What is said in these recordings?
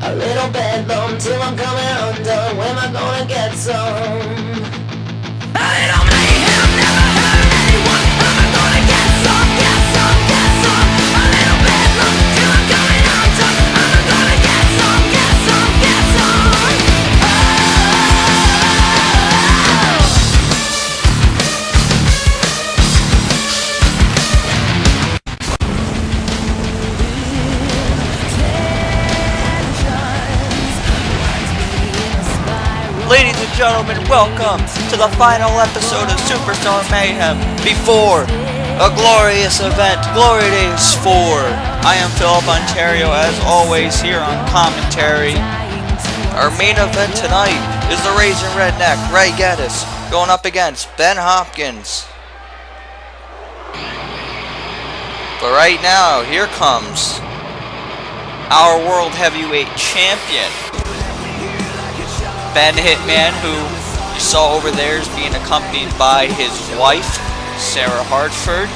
A little bedlam till I'm coming undone. When am I gonna get some? A little mayhem, never hurt anyone. Am I gonna get some, get some, get some? A little bedlam till I'm coming undone. Am I gonna get some, get some, get some? Ladies and gentlemen, welcome to the final episode of Superstar Mayhem before a glorious event, Glory Days 4. I am Philip Ontario, as always, here on commentary. Our main event tonight is the Raging Redneck, Geddes, going up against Ben Hopkins. But right now, here comes our World Heavyweight Champion, Ben Hitman, who you saw over there is being accompanied by his wife, Sarah Hartford.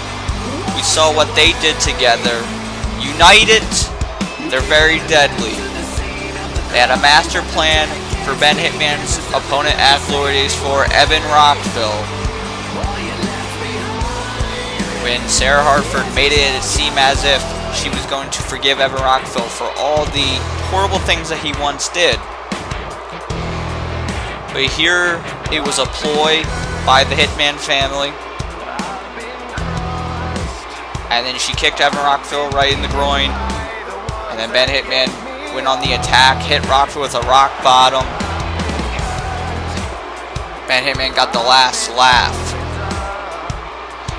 We saw what they did together. United, they're very deadly. They had a master plan for Ben Hitman's opponent at Glory Days 4, Evan Rockville. When Sarah Hartford made it seem as if she was going to forgive Evan Rockville for all the horrible things that he once did. But here, it was a ploy by the Hitman family. And then she kicked Evan Rockville right in the groin. And then Ben Hitman went on the attack, hit Rockville with a rock bottom. Ben Hitman got the last laugh.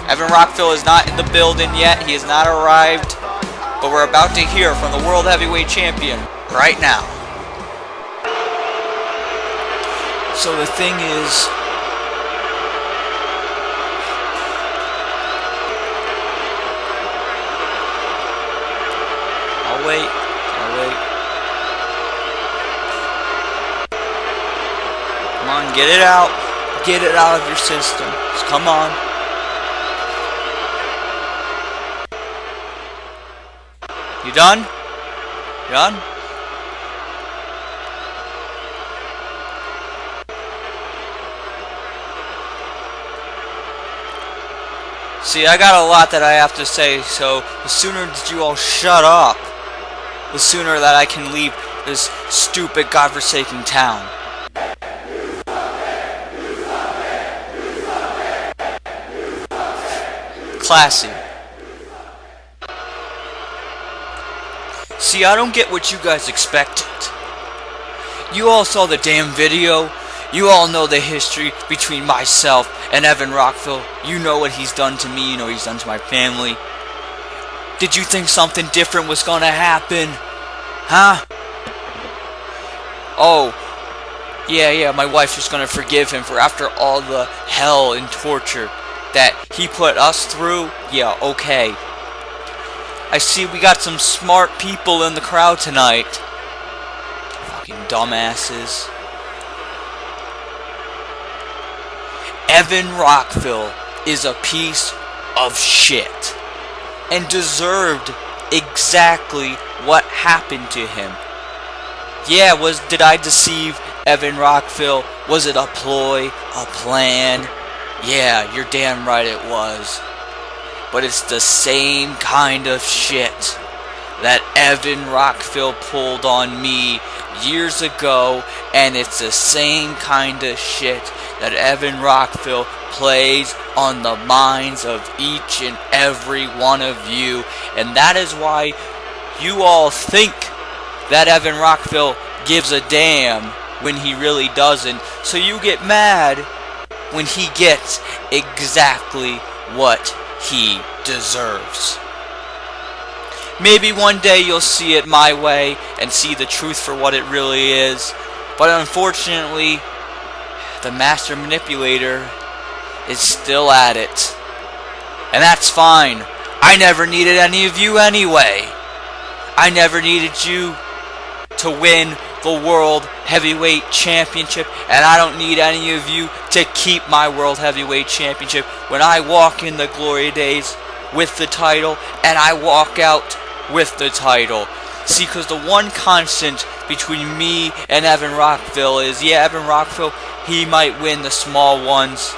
Evan Rockville is not in the building yet. He has not arrived. But we're about to hear from the World Heavyweight Champion right now. So the thing is, I'll wait. Come on, get it out. Get it out of your system. Just come on. You done? You done? See, I got a lot that I have to say, so the sooner that you all shut up, the sooner that I can leave this stupid, godforsaken town. Classy. See, I don't get what you guys expected. You all saw the damn video. You all know the history between myself and Evan Rockville. You know what he's done to me. You know what he's done to my family. Did you think something different was gonna happen? Huh? Oh, yeah, my wife's just gonna forgive him for after all the hell and torture that he put us through? Yeah, okay. I see we got some smart people in the crowd tonight. Fucking dumbasses. Evan Rockville is a piece of shit and deserved exactly what happened to him. Yeah, did I deceive Evan Rockville? Was it a ploy, a plan? Yeah, you're damn right it was. But it's the same kind of shit that Evan Rockville pulled on me years ago, and it's the same kind of shit that Evan Rockville plays on the minds of each and every one of you. And that is why you all think that Evan Rockville gives a damn when he really doesn't. So you get mad when he gets exactly what he deserves. Maybe one day you'll see it my way and see the truth for what it really is. But unfortunately, the master manipulator is still at it. And that's fine. I never needed any of you anyway. I never needed you to win the World Heavyweight Championship, and I don't need any of you to keep my World Heavyweight Championship when I walk in the glory days with the title, and I walk out with the title. See, because the one constant between me and Evan Rockville is, yeah, Evan Rockville, he might win the small ones.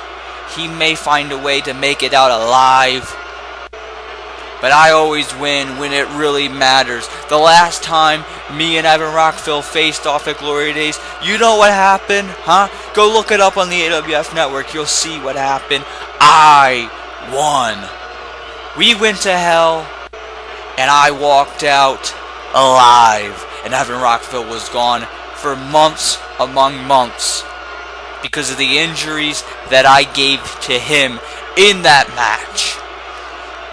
He may find a way to make it out alive. But I always win when it really matters. The last time me and Evan Rockville faced off at Glory Days, you know what happened, huh? Go look it up on the AWF network. You'll see what happened. I won. We went to hell, and I walked out alive. And Evan Rockville was gone for months among months because of the injuries that I gave to him in that match.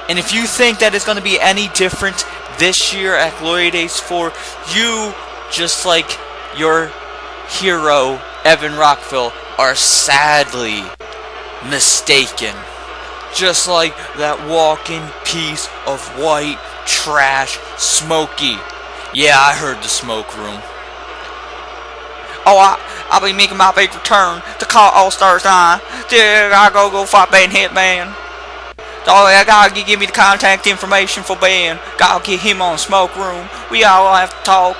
And if you think that it's going to be any different this year at Glory Days 4, you, just like your hero, Evan Rockville, are sadly mistaken. Just like that walking piece of white trash, Smokey. Yeah, I heard the smoke room. Oh, I'll be making my big return to call All-Stars 9. Yeah, I gotta go fight Ben Hitman. Oh, I gotta give me the contact information for Ben. Gotta get him on smoke room. We all have to talk.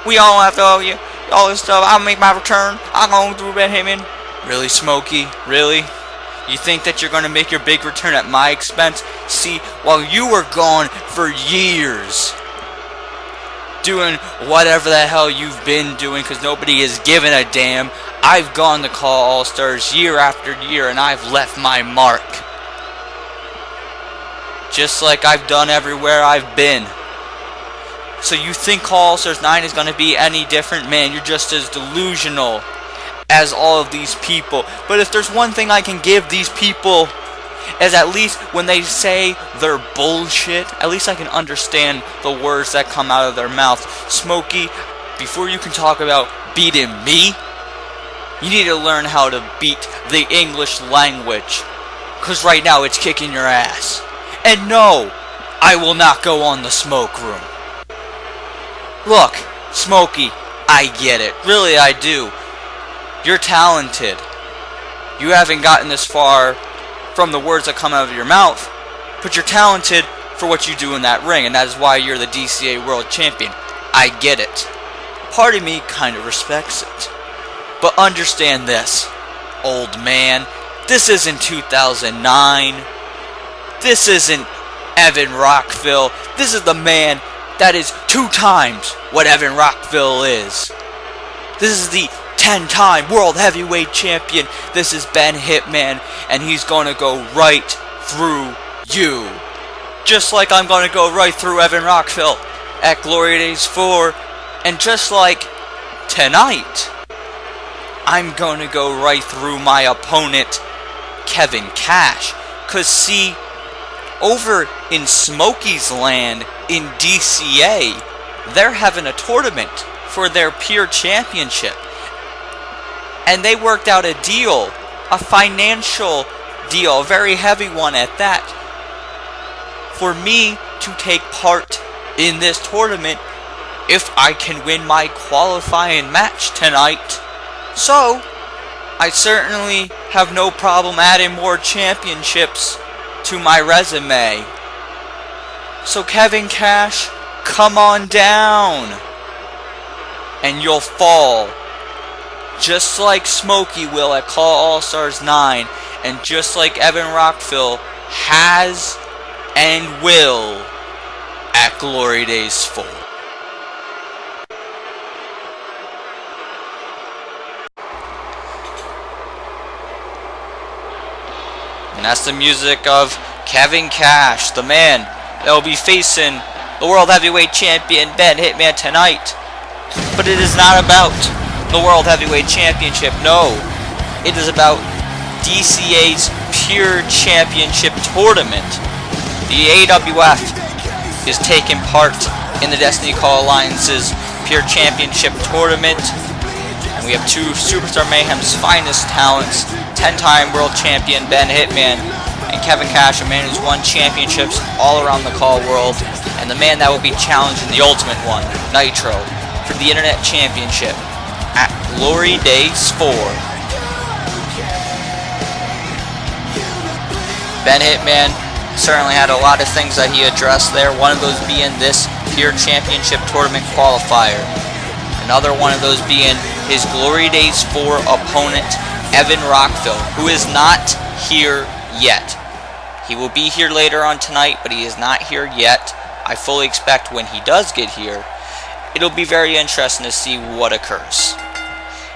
We all have to all this stuff. I'll make my return. I'm going through Ben Hitman. Really, Smokey? Really? You think that you're gonna make your big return at my expense? See, while you were gone for years, doing whatever the hell you've been doing, because nobody has given a damn, I've gone to call All-Stars year after year, and I've left my mark. Just like I've done everywhere I've been. So you think Call All-Stars 9 is going to be any different? Man, you're just as delusional as all of these people. But if there's one thing I can give these people, is at least when they say their bullshit, at least I can understand the words that come out of their mouth. Smokey, before you can talk about beating me, you need to learn how to beat the English language. Because right now it's kicking your ass. And no, I will not go on the smoke room. Look, Smokey, I get it. Really, I do. You're talented. You haven't gotten this far from the words that come out of your mouth, but you're talented for what you do in that ring, and that is why you're the DCA World Champion. I get it. Part of me kind of respects it. But understand this, old man. This isn't 2009. This isn't Evan Rockville. This is the man that is 2 times what Evan Rockville is. This is the 10-time World Heavyweight Champion. This is Ben Hitman, and he's going to go right through you. Just like I'm going to go right through Evan Rockville at Glory Days 4. And just like tonight, I'm going to go right through my opponent, Kevin Kash. Because see, over in Smokey's land in DCA, they're having a tournament for their Pure Championship. And they worked out a deal, a financial deal, a very heavy one at that, for me to take part in this tournament if I can win my qualifying match tonight. So, I certainly have no problem adding more championships to my resume. So Kevin Kash, come on down, and you'll fall. Just like Smokey will at Call All-Stars 9, and just like Evan Rockville has and will at Glory Days 4. And that's the music of Kevin Kash, the man that will be facing the World Heavyweight Champion Ben Hitman tonight. But it is not about the World Heavyweight Championship, no. It is about DCA's Pure Championship Tournament. The AWF is taking part in the Destiny Call Alliance's Pure Championship Tournament. And we have 2 Superstar Mayhem's finest talents, 10-time World Champion Ben Hitman, and Kevin Kash, a man who's won championships all around the Call world, and the man that will be challenging the Ultimate One, Nitro, for the Internet Championship at Glory Days 4. Ben Hitman certainly had a lot of things that he addressed there. One of those being this Pure Championship Tournament qualifier. Another one of those being his Glory Days 4 opponent, Evan Rockville, who is not here yet. He will be here later on tonight, but he is not here yet. I fully expect when he does get here, it'll be very interesting to see what occurs.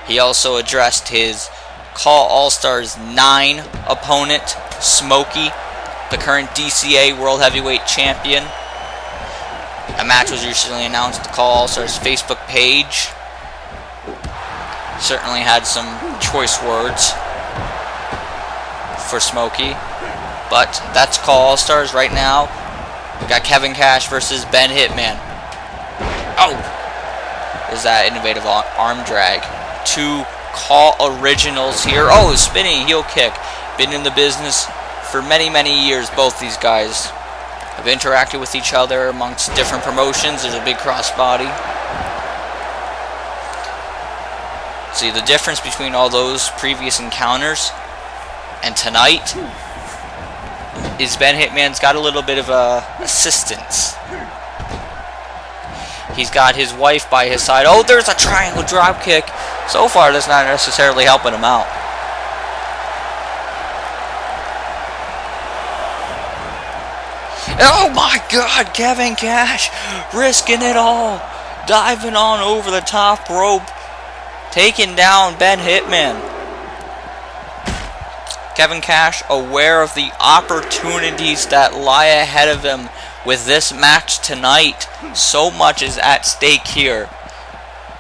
He also addressed his Call All-Stars 9 opponent, Smokey, the current DCA World Heavyweight Champion. A match was recently announced to Call All-Stars Facebook page. Certainly had some choice words for Smokey. But that's Call All-Stars right now. We got Kevin Kash versus Ben Hitman. Oh! Is that innovative arm drag. Two Call originals here. Oh, spinning heel kick. Been in the business for many, many years. Both these guys have interacted with each other amongst different promotions. There's a big crossbody. See, the difference between all those previous encounters and tonight is Ben Hitman's got a little bit of assistance. He's got his wife by his side. Oh, there's a triangle drop kick. So far, that's not necessarily helping him out. Oh my God, Kevin Kash risking it all. Diving on over the top rope. Taking down Ben Hitman. Kevin Kash aware of the opportunities that lie ahead of him with this match tonight. So much is at stake here.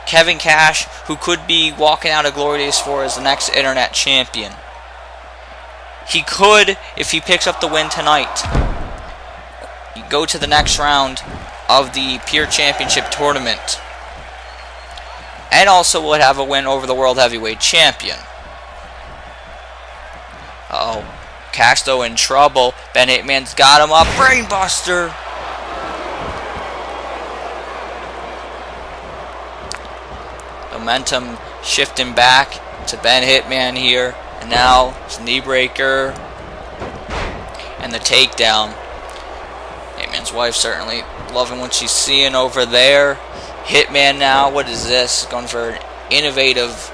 Kevin Kash, who could be walking out of Glory Days 4 as the next internet champion. He could, if he picks up the win tonight, go to the next round of the Pure Championship Tournament. And also would have a win over the World Heavyweight Champion. Uh-oh. Kash, though, in trouble. Ben Hitman's got him up. Brainbuster! Momentum shifting back to Ben Hitman here. And now, it's knee breaker. And the takedown. Hitman's wife certainly loving what she's seeing over there. Hitman now, what is this? Going for an innovative,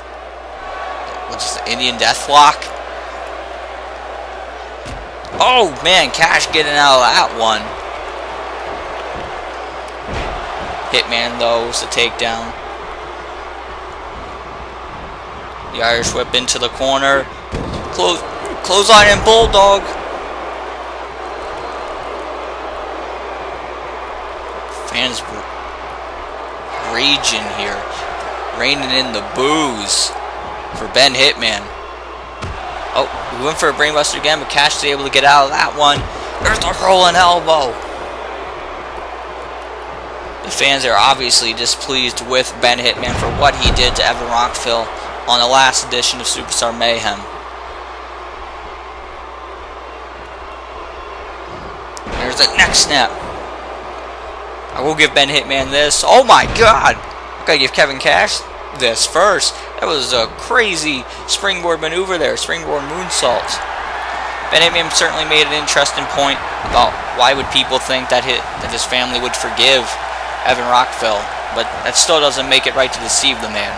what's this, Indian Deathlock? Oh man, Kash getting out of that one. Hitman though was the takedown. The Irish whip into the corner. Clothesline and Bulldog. Fans raging here, raining in the boos for Ben Hitman. Oh, we went for a brainbuster again, but Kash is able to get out of that one. There's the rolling elbow. The fans are obviously displeased with Ben Hitman for what he did to Evan Rockville on the last edition of Superstar Mayhem. There's the neck snap. I will give Ben Hitman this. Oh my God! I gotta give Kevin Kash this first. That was a crazy springboard maneuver there. Springboard moonsault. Ben Hitman certainly made an interesting point about why would people think that his family would forgive Evan Rockville. But that still doesn't make it right to deceive the man.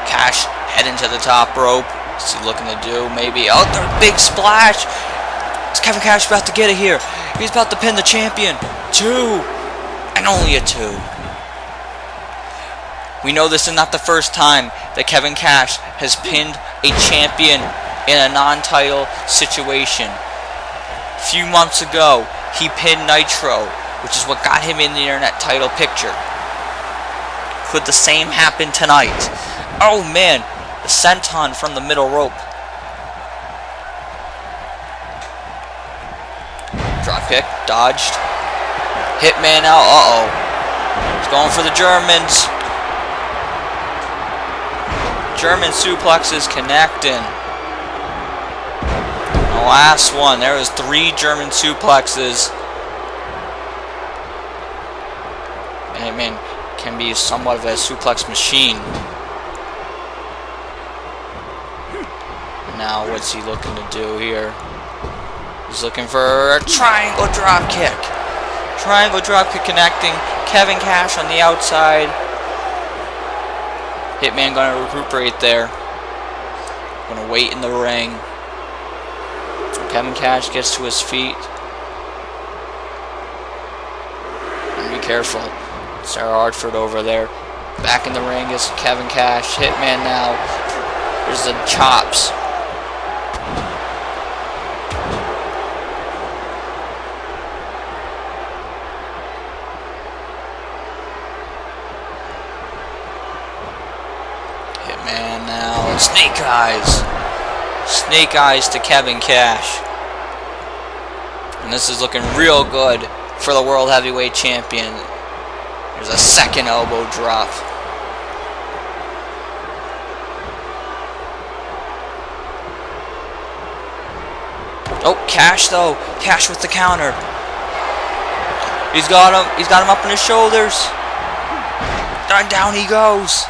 Kash heading to the top rope. What's he looking to do? Maybe. Oh, the big splash! Is Kevin Kash about to get it here? He's about to pin the champion. 2. And only a 2. We know this is not the first time that Kevin Kash has pinned a champion in a non-title situation. A few months ago, he pinned Nitro, which is what got him in the internet title picture. Could the same happen tonight? Oh man, the senton from the middle rope. Drop kick, dodged. Hitman out, uh-oh. He's going for the Germans. German suplexes connecting. The last one, there was 3 German suplexes. And Hitman can be somewhat of a suplex machine. Now, what's he looking to do here? He's looking for a triangle drop kick. Triangle drop kick connecting. Kevin Cash on the outside. Hitman gonna recuperate there. Gonna wait in the ring. So Kevin Cash gets to his feet. And be careful. Sarah Hartford over there. Back in the ring is Kevin Cash. Hitman now. There's the chops. Hitman now. Snake eyes. Snake eyes to Kevin Cash. And this is looking real good for the World Heavyweight Champion. There's a second elbow drop. Oh, Cash though. Cash with the counter. He's got him. He's got him up on his shoulders. And down he goes.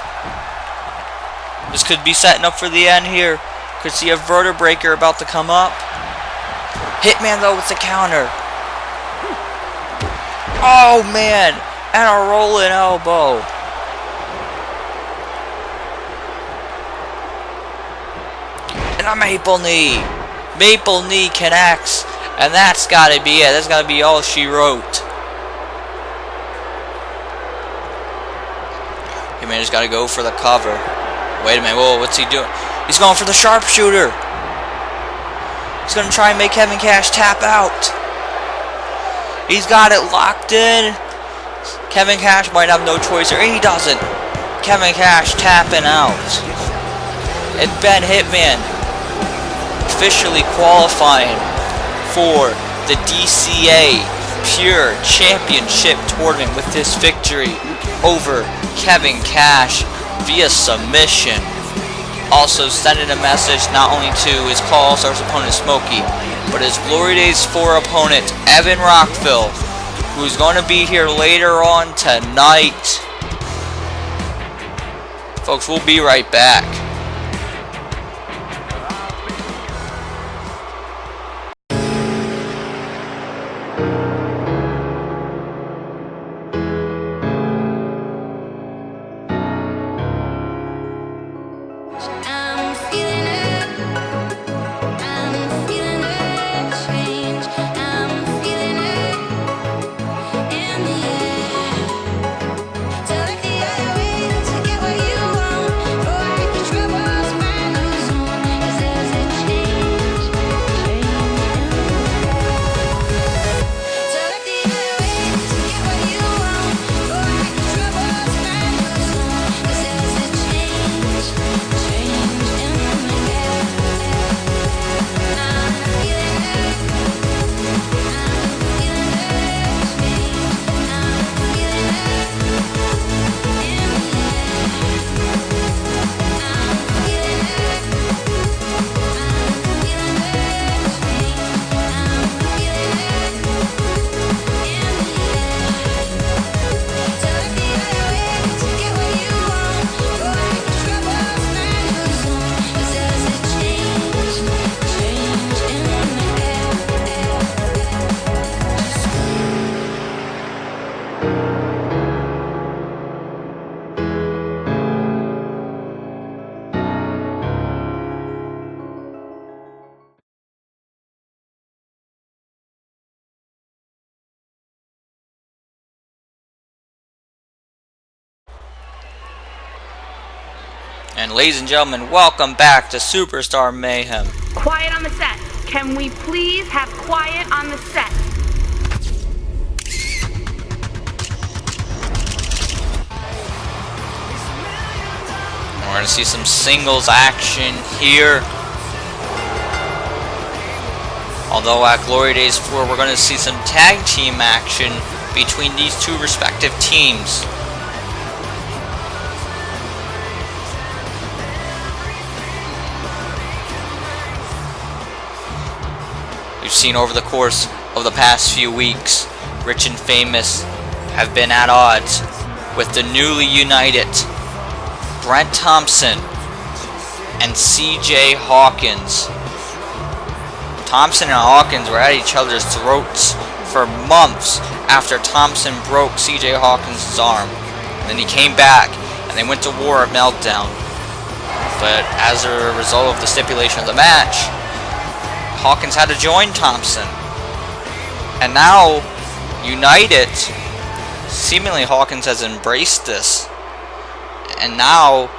This could be setting up for the end here. Could see a vertebraker about to come up. Hitman though with the counter. Oh man. And a rolling elbow. And a maple knee. Maple knee connects. And that's gotta be it. That's gotta be all she wrote. Hitman just gotta go for the cover. Wait a minute. Whoa, what's he doing? He's going for the sharpshooter. He's gonna try and make Kevin Cash tap out. He's got it locked in. Kevin Cash might have no choice here. He doesn't. Kevin Cash tapping out. And Ben Hitman officially qualifying for the DCA Pure Championship Tournament with this victory over Kevin Cash via submission. Also sending a message not only to his All Stars opponent Smokey, but his Glory Days 4 opponent Evan Rockville, who's going to be here later on tonight. Folks, we'll be right back. And ladies and gentlemen, welcome back to Superstar Mayhem. Quiet on the set. Can we please have quiet on the set? We're going to see some singles action here. Although at Glory Days 4, we're going to see some tag team action between these two respective teams. We've seen over the course of the past few weeks, Rich and Famous have been at odds with the newly united Brent Thompson and CJ Hawkins. Thompson and Hawkins were at each other's throats for months after Thompson broke CJ Hawkins' arm. And then he came back, and they went to war at Meltdown. But as a result of the stipulation of the match, Hawkins had to join Thompson. And now, united, seemingly Hawkins has embraced this. And now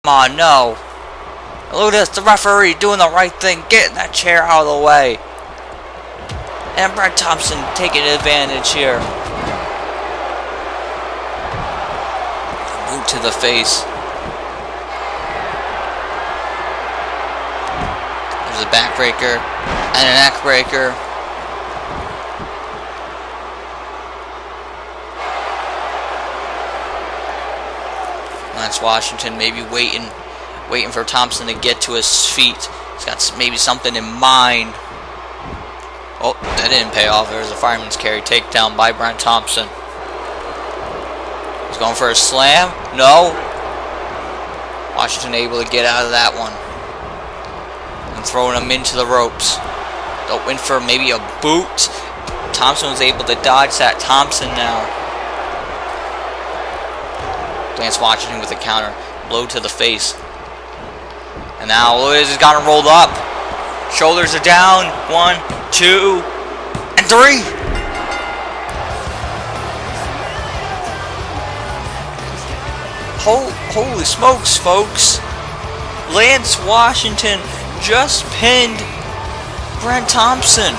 Come on, no. Look at this, the referee doing the right thing, getting that chair out of the way. And Brent Thompson taking advantage here. Boot to the face. There's a backbreaker and a neck breaker. Lance Washington maybe waiting for Thompson to get to his feet. He's got maybe something in mind. Oh, that didn't pay off. There was a fireman's carry takedown by Brent Thompson. He's going for a slam. No. Washington able to get out of that one. And throwing him into the ropes. They'll win for maybe a boot. Thompson was able to dodge that. Thompson now. Lance Washington with a counter. Blow to the face. And now Lewis has got him rolled up. Shoulders are down. 1, 2, and 3. Holy smokes, folks. Lance Washington just pinned Brent Thompson.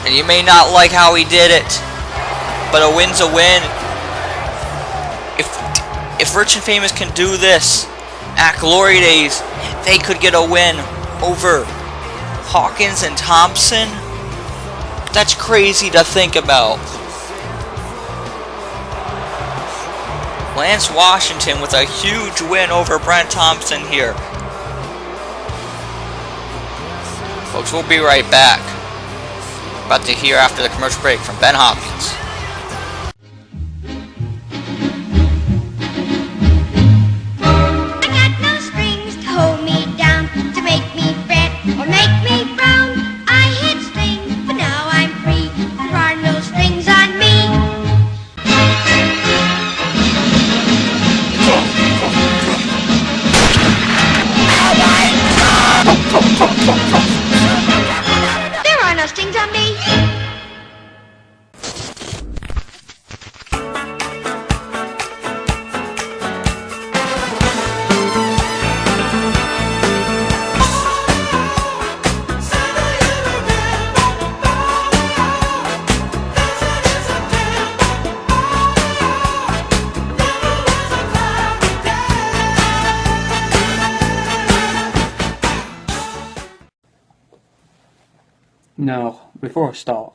And you may not like how he did it, but a win's a win. If Rich and Famous can do this at Glory Days, they could get a win over Hawkins and Thompson. That's crazy to think about. Lance Washington with a huge win over Brent Thompson here. Folks, we'll be right back. About to hear after the commercial break from Ben Hopkins. Now, before I start,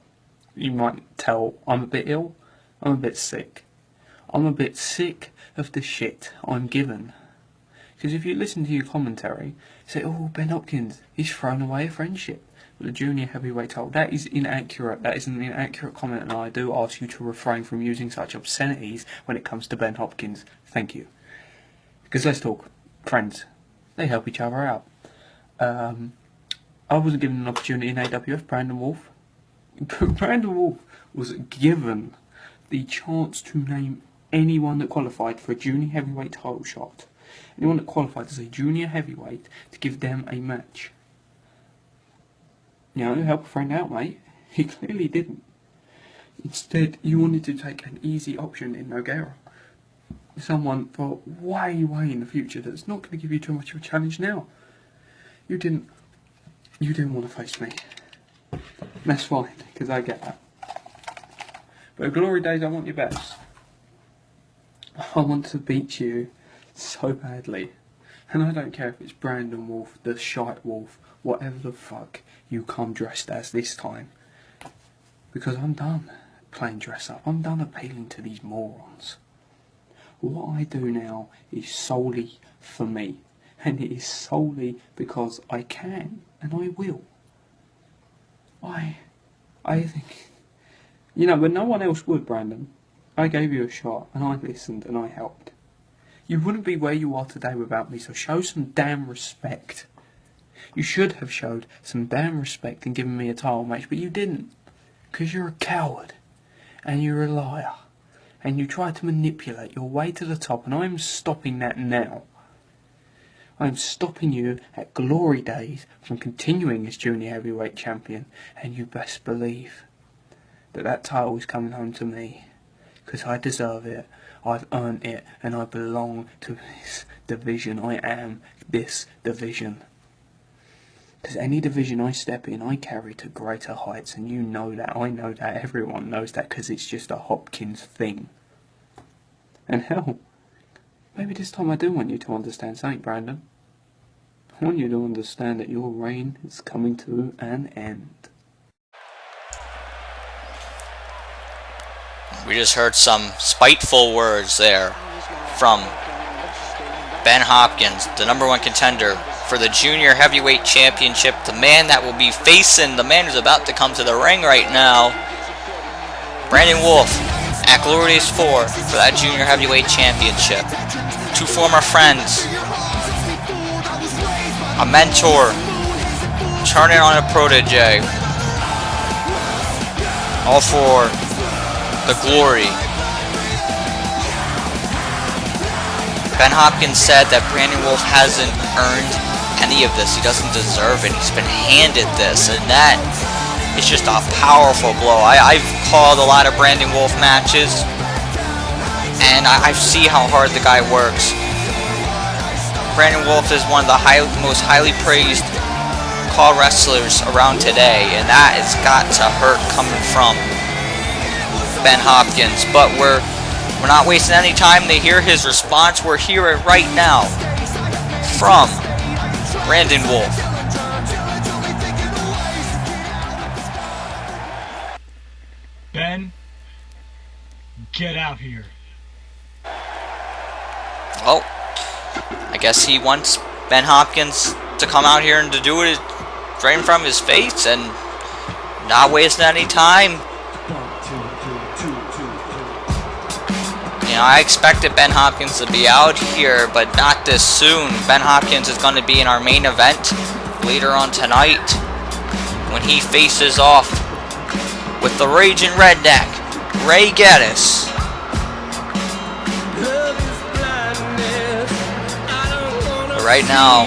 you might tell I'm a bit ill, I'm a bit sick. I'm a bit sick of the shit I'm given. Because if you listen to your commentary, you say, oh, Ben Hopkins, he's thrown away a friendship with a junior heavyweight title. That is inaccurate. That is an inaccurate comment, and I do ask you to refrain from using such obscenities when it comes to Ben Hopkins. Thank you. Because let's talk. Friends, they help each other out. I wasn't given an opportunity in AWF, Brandon Wolfe. Brandon Wolfe was given the chance to name anyone that qualified for a junior heavyweight title shot. Anyone that qualified as a junior heavyweight to give them a match. You know, help a friend out, mate. He clearly didn't. Instead, you wanted to take an easy option in Nogueira. Someone for way in the future that's not going to give you too much of a challenge now. You didn't want to face me. That's fine, because I get that. But at Glory Days, I want your best. I want to beat you so badly. And I don't care if it's Brandon Wolfe, the shite Wolf, whatever the fuck you come dressed as this time. Because I'm done playing dress up. I'm done appealing to these morons. What I do now is solely for me. And it is solely because I can, and I will. I think, you know, when no one else would, Brandon, I gave you a shot, and I listened, and I helped. You wouldn't be where you are today without me, so show some damn respect. You should have showed some damn respect and given me a title match, but you didn't. Because you're a coward, and you're a liar, and you tried to manipulate your way to the top, and I'm stopping that now. I'm stopping you at Glory Days from continuing as Junior Heavyweight Champion, and you best believe that that title is coming home to me, because I deserve it. I've earned it, and I belong to this division. I am this division. Because any division I step in, I carry to greater heights, and you know that, I know that, everyone knows that, because it's just a Hopkins thing. And hell, maybe this time I do want you to understand something, Brandon. I want you to understand that your reign is coming to an end. We just heard some spiteful words there from Ben Hopkins, the #1 contender for the Junior Heavyweight Championship, the man that will be facing the man who's about to come to the ring right now, Brandon Wolfe, at Glory Days 4 for that Junior Heavyweight Championship. Two former friends, a mentor, turning on a protege, all for the glory. Ben Hopkins said that Brandon Wolfe hasn't earned any of this. He doesn't deserve it. He's been handed this, and that is just a powerful blow. I've called a lot of Brandon Wolfe matches, and I see how hard the guy works. Brandon Wolfe is one of the most highly praised call wrestlers around today, and that has got to hurt coming from Ben Hopkins. But we're not wasting any time to hear his response. We're hearing right now from Brandon Wolfe. Ben, get out here. Well, I guess he wants Ben Hopkins to come out here and to do it right in front of his face and not wasting any time. You know, I expected Ben Hopkins to be out here, but not this soon. Ben Hopkins is going to be in our main event later on tonight when he faces off with the Raging Redneck, Geddes. But right now,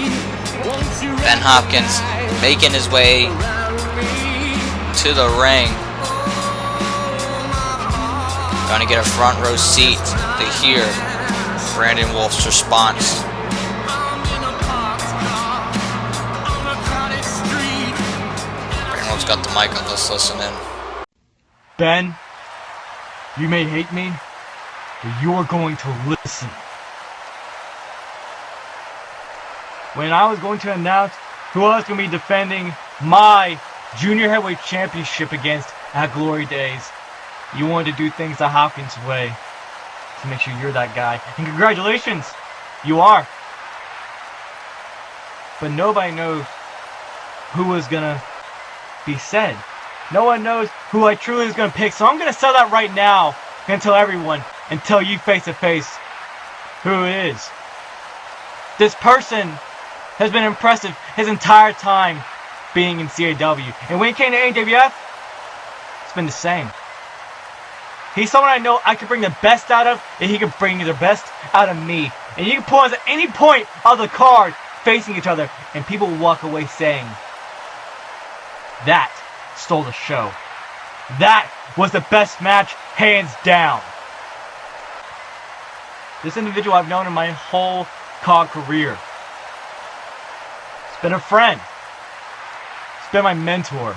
Ben Hopkins making his way to the ring. Gonna get a front row seat to hear Brandon Wolfe's response. Brandon Wolfe's got the mic on, let's listen in. Ben, you may hate me, but you're going to listen. When I was going to announce who I was going to be defending my Junior Heavyweight Championship against at Glory Days, you wanted to do things the Hopkins way to make sure you're that guy. And congratulations, you are. But nobody knows who is going to be said. No one knows who I truly is going to pick. So I'm going to sell that right now. I'm going to tell everyone and tell you face to face who it is. This person has been impressive his entire time being in CAW. And when he came to AWF, it's been the same. He's someone I know I can bring the best out of, and he can bring the best out of me. And you can put us at any point of the card facing each other, and people will walk away saying, that stole the show. That was the best match, hands down. This individual I've known in my whole COG career. It's been a friend. It's been my mentor.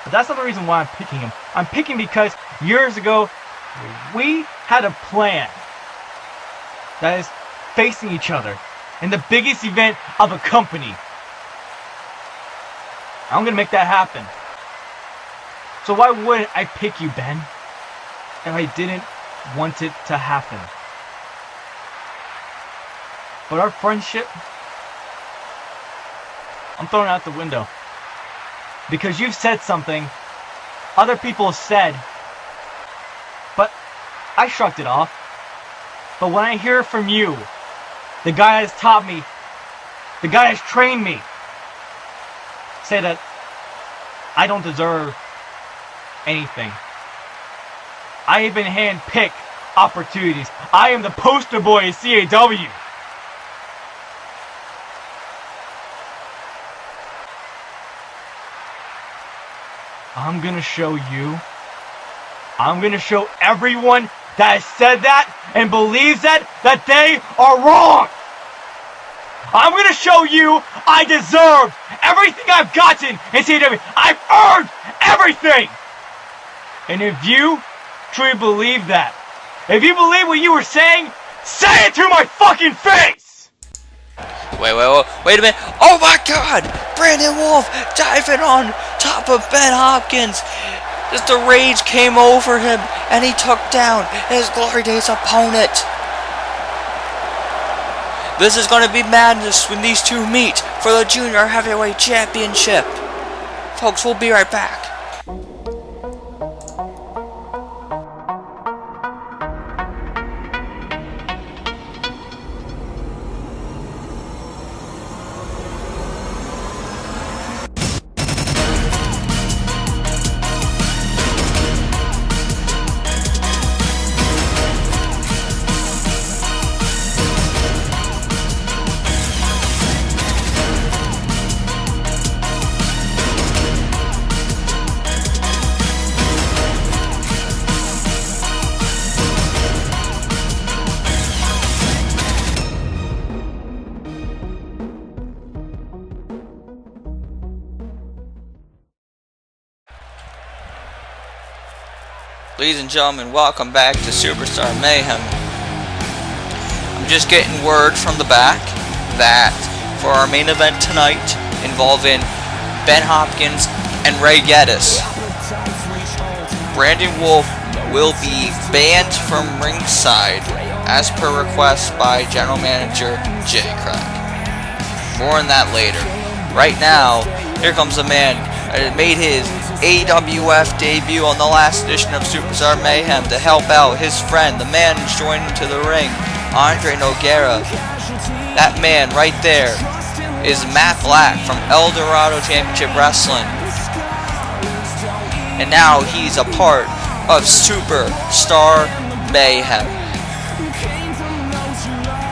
But that's not the reason why I'm picking him. I'm picking because years ago, we had a plan that is facing each other in the biggest event of a company. I'm going to make that happen. So why wouldn't I pick you, Ben, if I didn't want it to happen? But our friendship, I'm throwing it out the window. Because you've said something other people have said, but I shrugged it off. But when I hear from you, the guy that has taught me, the guy that has trained me, say that I don't deserve anything. I have been hand-picked opportunities. I am the poster boy of CAW. I'm gonna show you, I'm gonna show everyone that has said that and believes that they are wrong. I'm gonna show you I deserve everything I've gotten in CW. I've earned everything. And if you truly believe that, if you believe what you were saying, say it to my fucking face! Wait a minute. Oh my god! Brandon Wolfe diving on top of Ben Hopkins. Just the rage came over him and he took down his Glory Days opponent. This is going to be madness when these two meet for the Junior Heavyweight Championship. Folks, we'll be right back. Ladies and gentlemen, welcome back to Superstar Mayhem. I'm just getting word from the back that for our main event tonight, involving Ben Hopkins and Geddes, Brandon Wolfe will be banned from ringside as per request by General Manager J. Craig. More on that later. Right now, here comes a man that made his AWF debut on the last edition of Superstar Mayhem to help out his friend, the man who's joined him to the ring, Andre Nogueira. That man right there is Matt Black from El Dorado Championship Wrestling. And now he's a part of Superstar Mayhem.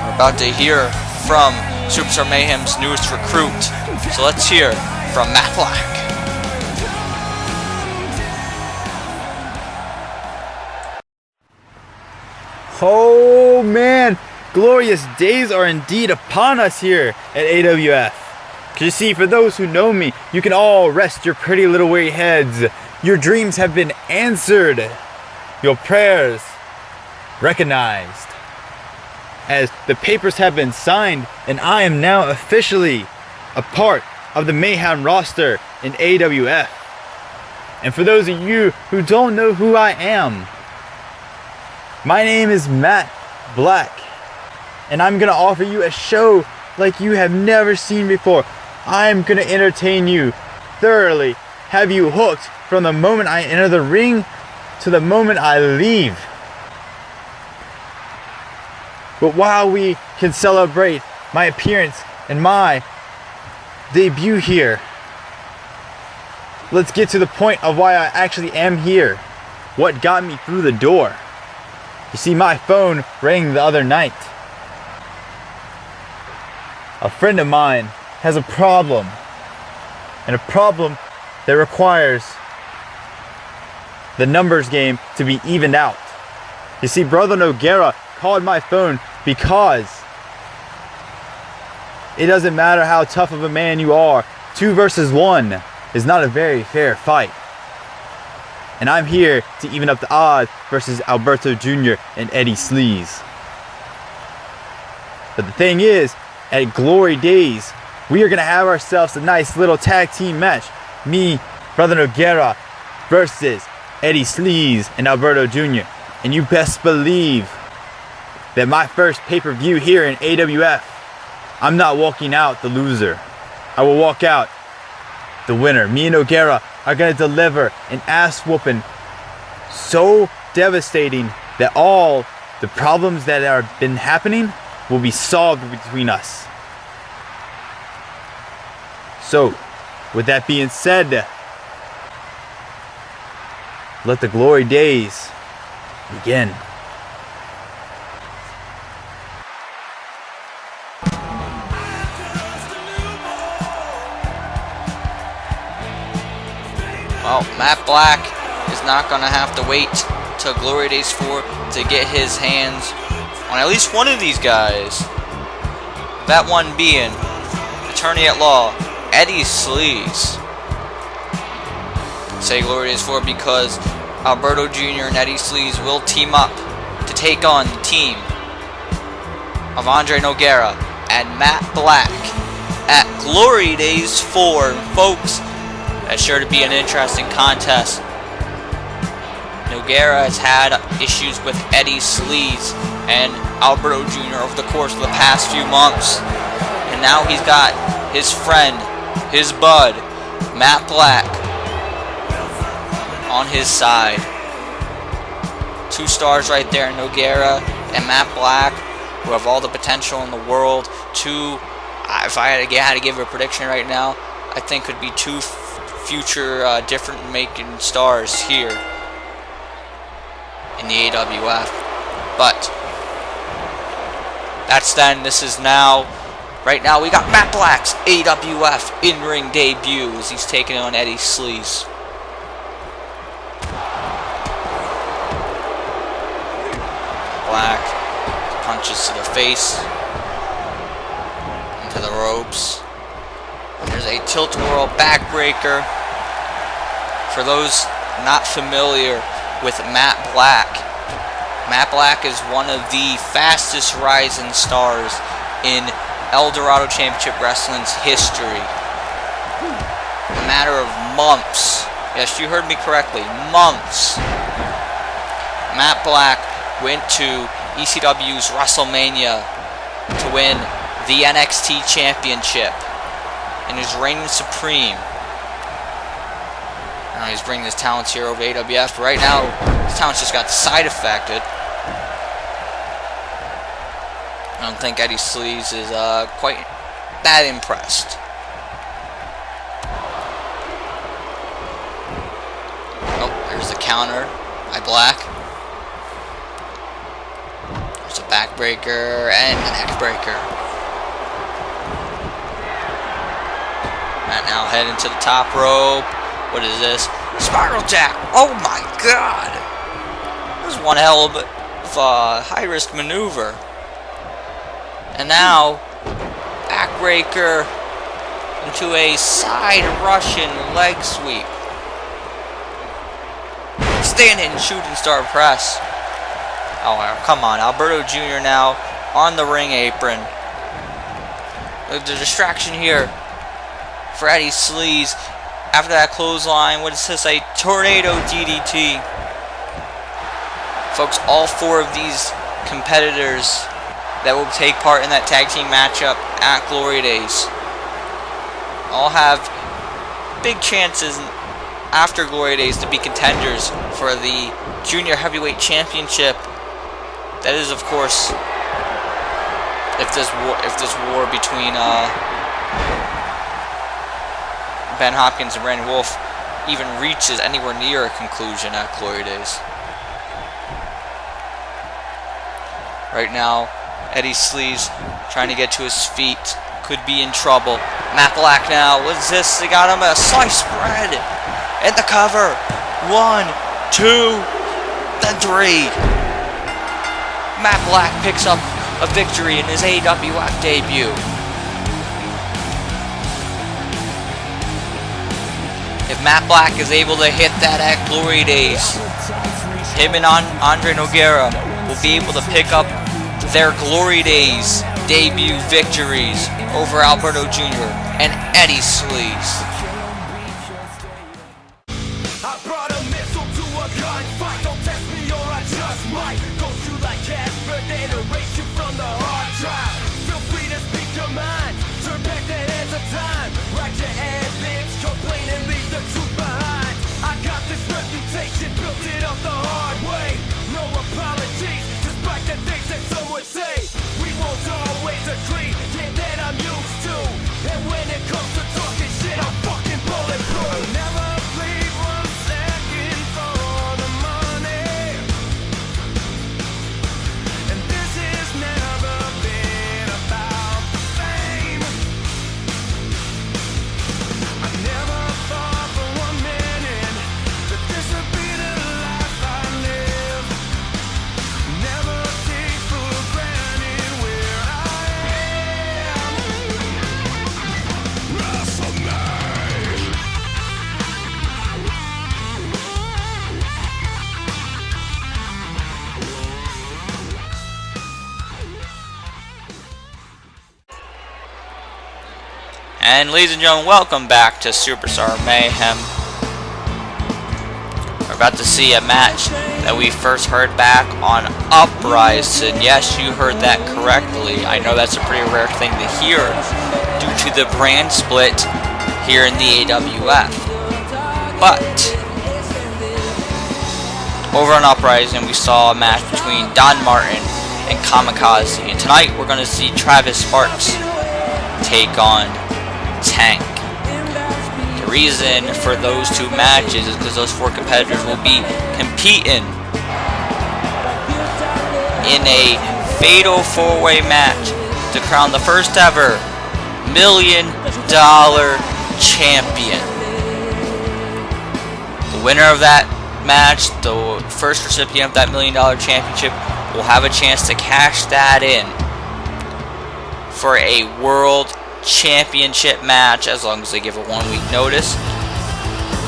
We're about to hear from Superstar Mayhem's newest recruit. So let's hear from Matt Black. Oh man, glorious days are indeed upon us here at AWF. Cause you see, for those who know me, you can all rest your pretty little weary heads. Your dreams have been answered. Your prayers recognized. As the papers have been signed, and I am now officially a part of the Mayhem roster in AWF. And for those of you who don't know who I am, my name is Matt Black, and I'm gonna offer you a show like you have never seen before. I'm gonna entertain you thoroughly, have you hooked from the moment I enter the ring to the moment I leave. But while we can celebrate my appearance and my debut here, let's get to the point of why I actually am here. What got me through the door. You see, my phone rang the other night. A friend of mine has a problem, and a problem that requires the numbers game to be evened out. You see, Brother Nogueira called my phone because it doesn't matter how tough of a man you are, 2 versus 1 is not a very fair fight. And I'm here to even up the odds versus Alberto Jr. and Eddie Sleaze. But the thing is, at Glory Days, we are going to have ourselves a nice little tag team match. Me, Brother Nogueira, versus Eddie Sleaze and Alberto Jr. And you best believe that my first pay-per-view here in AWF, I'm not walking out the loser. I will walk out the winner. Me and Nogueira are going to deliver an ass whooping so devastating that all the problems that have been happening will be solved between us. So, with that being said, let the glory days begin. Well, Matt Black is not going to have to wait to Glory Days 4 to get his hands on at least one of these guys. That one being attorney at law, Eddie Sleaze. Say Glory Days 4 because Alberto Jr. and Eddie Sleaze will team up to take on the team of Andre Nogueira and Matt Black at Glory Days 4. Folks, that's sure to be an interesting contest. Nogueira has had issues with Eddie Sleaze and Alberto Jr. over the course of the past few months. And now he's got his friend, his bud, Matt Black, on his side. 2 stars right there, Nogueira and Matt Black, who have all the potential in the world. 2, if I had to give a prediction right now, I think could be 2 future different making stars here in the AWF. But that's then. This is now. Right now we got Matt Black's AWF in-ring debut as he's taking on Eddie Sleaze. Black punches to the face, into the ropes. And there's a tilt-a-whirl backbreaker. For those not familiar with Matt Black is one of the fastest rising stars in El Dorado Championship Wrestling's history. In a matter of months, yes, you heard me correctly, months, Matt Black went to ECW's WrestleMania to win the NXT Championship and is reigning supreme. Now he's bringing his talents here over AWF. Right now, his talents just got side affected. I don't think Eddie Sleaze is quite that impressed. Oh, there's the counter by Black. There's a backbreaker and a neck breaker. Matt now heading to the top rope. What is this? Spiral Jack! Oh my god! This is one hell of a high-risk maneuver. And now, backbreaker into a side Russian leg sweep. Standing shooting star press. Oh, come on. Alberto Jr. now on the ring apron. The distraction here for Eddie Sleaze. After that clothesline, what is this? A tornado DDT. Folks, all 4 of these competitors that will take part in that tag team matchup at Glory Days all have big chances after Glory Days to be contenders for the Junior Heavyweight Championship. That is, of course, if this war between Ben Hopkins and Brandon Wolfe even reaches anywhere near a conclusion at Glory Days. Right now, Eddie Sleaze trying to get to his feet. Could be in trouble. Matt Black now. What is this? They got him a slice spread. And the cover. 1, 2, then 3. Matt Black picks up a victory in his AWF debut. If Matt Black is able to hit that at Glory Days, him and Andre Nogueira will be able to pick up their Glory Days debut victories over Alberto Jr. and Eddie Sleaze. I brought a missile to a gunfight. Don't test me or I just might go through like Kash, Brandon, erase you from the hard drive. Feel free to speak your mind. Turn back the hands of time. Write your ad-libs, complain and leave the truth behind. I got this reputation, built it up the hard way. No apologies, despite the things that some would say. We won't always agree, yeah, that I'm used to. And when it comes to talking shit, I'm And ladies and gentlemen, welcome back to Superstar Mayhem. We're about to see a match that we first heard back on Uprising. Yes, you heard that correctly. I know that's a pretty rare thing to hear due to the brand split here in the AWF. But over on Uprising, we saw a match between Don Martin and Kamikaze. And tonight, we're going to see Travis Sparks take on Tank. The reason for those two matches is because those four competitors will be competing in a fatal four-way match to crown the first ever $1 million champion. The winner of that match, the first recipient of that $1 million championship, will have a chance to cash that in for a world championship match as long as they give a 1 week notice,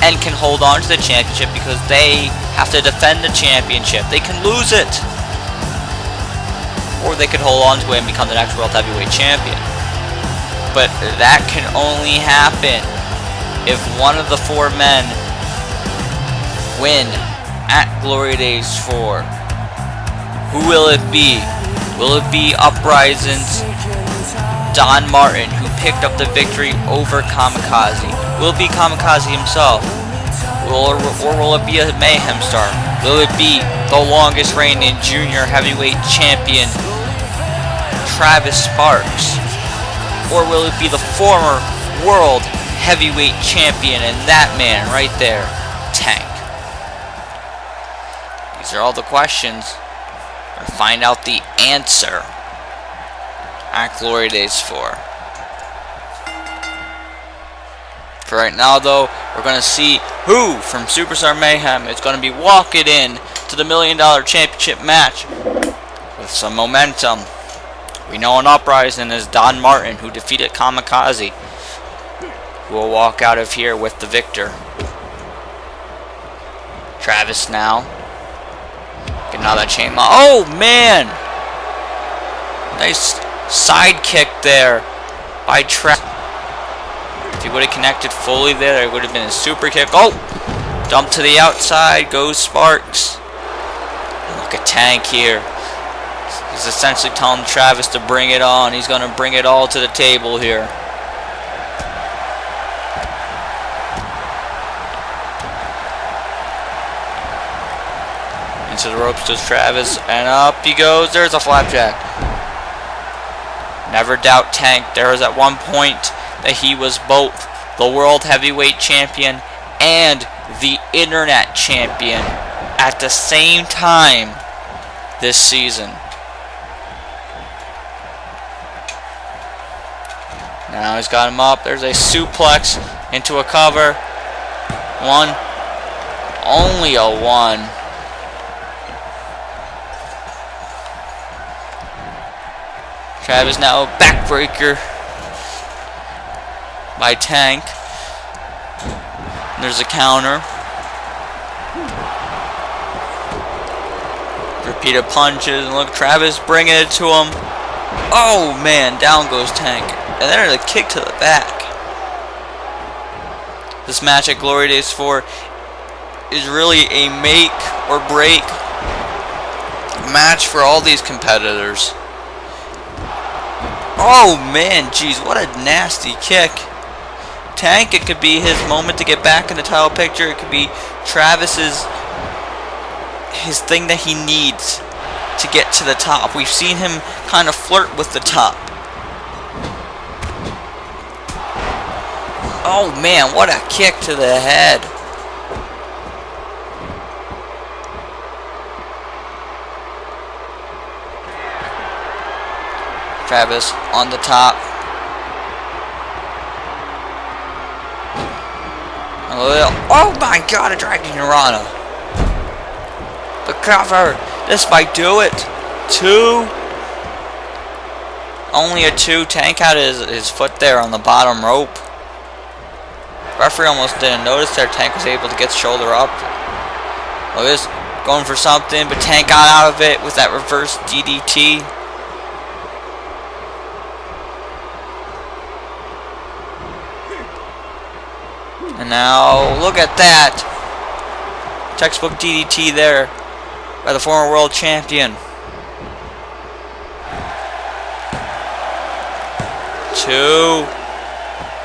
and can hold on to the championship because they have to defend the championship. They can lose it, or they could hold on to it and become the next world heavyweight champion. But that can only happen if one of the four men win at Glory Days 4. Who will it be? Will it be Uprising's Don Martin, who picked up the victory over Kamikaze? Will it be Kamikaze himself? Or will it be a Mayhem star? Will it be the longest reigning junior heavyweight champion, Travis Sparks? Or will it be the former world heavyweight champion, and that man right there, Tank? These are all the questions. We're going to find out the answer at Glory Days 4. For right now, though, we're going to see who from Superstar Mayhem is going to be walking in to the $1 million championship match with some momentum. We know on Uprising is Don Martin, who defeated Kamikaze, who will walk out of here with the victor. Travis now. Getting out of that chain lock. Oh, man! Nice side kick there by Travis. If he would have connected fully there, it would have been a super kick. Oh! Dump to the outside. Goes Sparks. Look at Tank here. He's essentially telling Travis to bring it on. He's going to bring it all to the table here. Into the ropes goes Travis, and up he goes. There's a flapjack. Never doubt Tank. There was at one point that he was both the world heavyweight champion and the internet champion at the same time this season. Now he's got him up. There's a suplex into a cover. One. Only a one. Travis now backbreaker by Tank. There's a counter. Repeated punches, and look, Travis bringing it to him. Oh man, down goes Tank. And then a kick to the back. This match at Glory Days 4 is really a make or break match for all these competitors. Oh man, jeez, what a nasty kick. Tank, it could be his moment to get back in the title picture. It could be Travis's his thing that he needs to get to the top. We've seen him kind of flirt with the top. Oh man, what a kick to the head. Travis on the top. Oh my god, a Dragon Urana. The cover. This might do it. 2. Only a 2. Tank had his foot there on the bottom rope. Referee almost didn't notice there. Tank was able to get his shoulder up. Look at this. Going for something, but Tank got out of it with that reverse DDT. And now, look at that. Textbook DDT there by the former world champion. 2,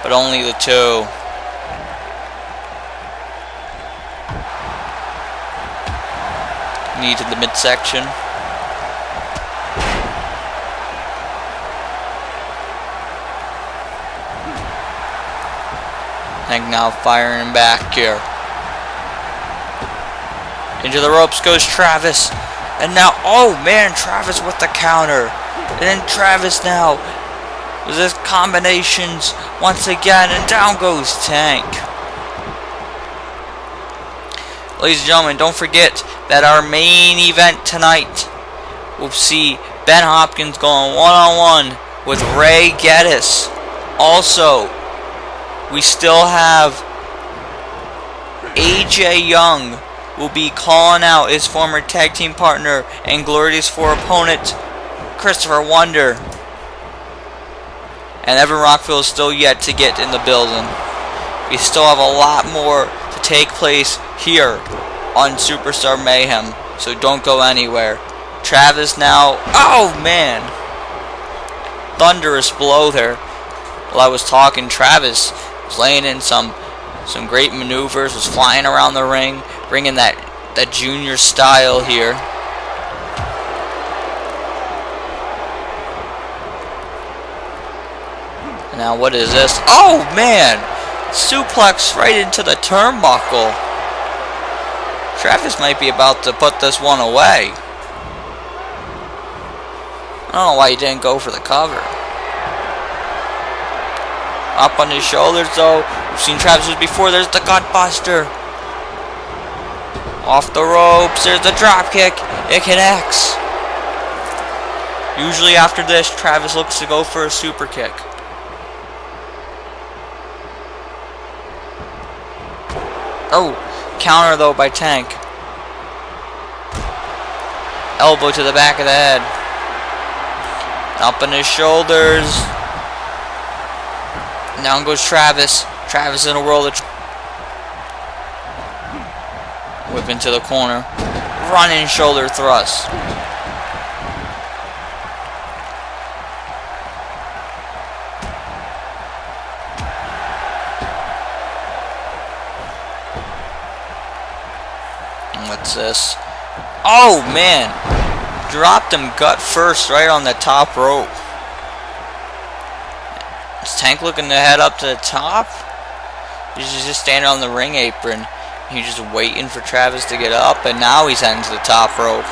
but only the 2. Knee to the midsection. Hank now firing back here. Into the ropes goes Travis. And now, oh man, Travis with the counter. And then Travis now with his combinations once again. And down goes Tank. Ladies and gentlemen, don't forget that our main event tonight will see Ben Hopkins going one-on-one with Ray Geddes. Also, we still have AJ Young will be calling out his former tag team partner and Glorious 4 opponent, Christopher Wonder. And Evan Rockville is still yet to get in the building. We still have a lot more to take place here on Superstar Mayhem, so don't go anywhere. Travis now, oh man, thunderous blow there. While I was talking, Travis was laying in some great maneuvers, was flying around the ring, bringing that junior style here. Now what is this? Oh man, suplex right into the turnbuckle. Travis might be about to put this one away. I don't know why he didn't go for the cover. Up on his shoulders though. We've seen Travis before. There's the Gutbuster. Off the ropes. There's the drop kick. It connects. Usually after this, Travis looks to go for a super kick. Oh, counter though by Tank. Elbow to the back of the head. Up on his shoulders. Down goes Travis. Travis in a whirl of whip into the corner. Running shoulder thrust. And what's this? Oh man! Dropped him gut first right on the top rope. Is Tank looking to head up to the top? He's just standing on the ring apron. He's just waiting for Travis to get up, and now he's heading to the top rope.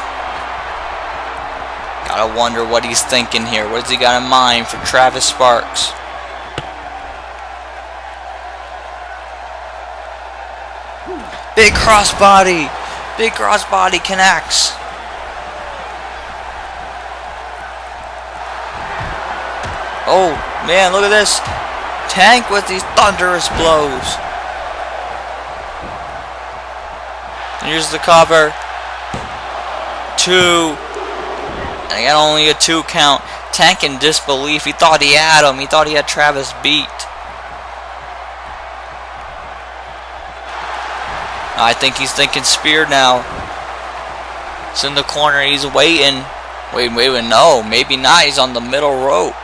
Gotta wonder what he's thinking here. What has he got in mind for Travis Sparks? Big crossbody. Big crossbody connects. Oh man, look at this. Tank with these thunderous blows. Here's the cover. 2. And again, only a 2 count. Tank in disbelief. He thought he had him. He thought he had Travis beat. I think he's thinking spear now. He's in the corner. He's waiting. Wait, no. Maybe not. He's on the middle rope.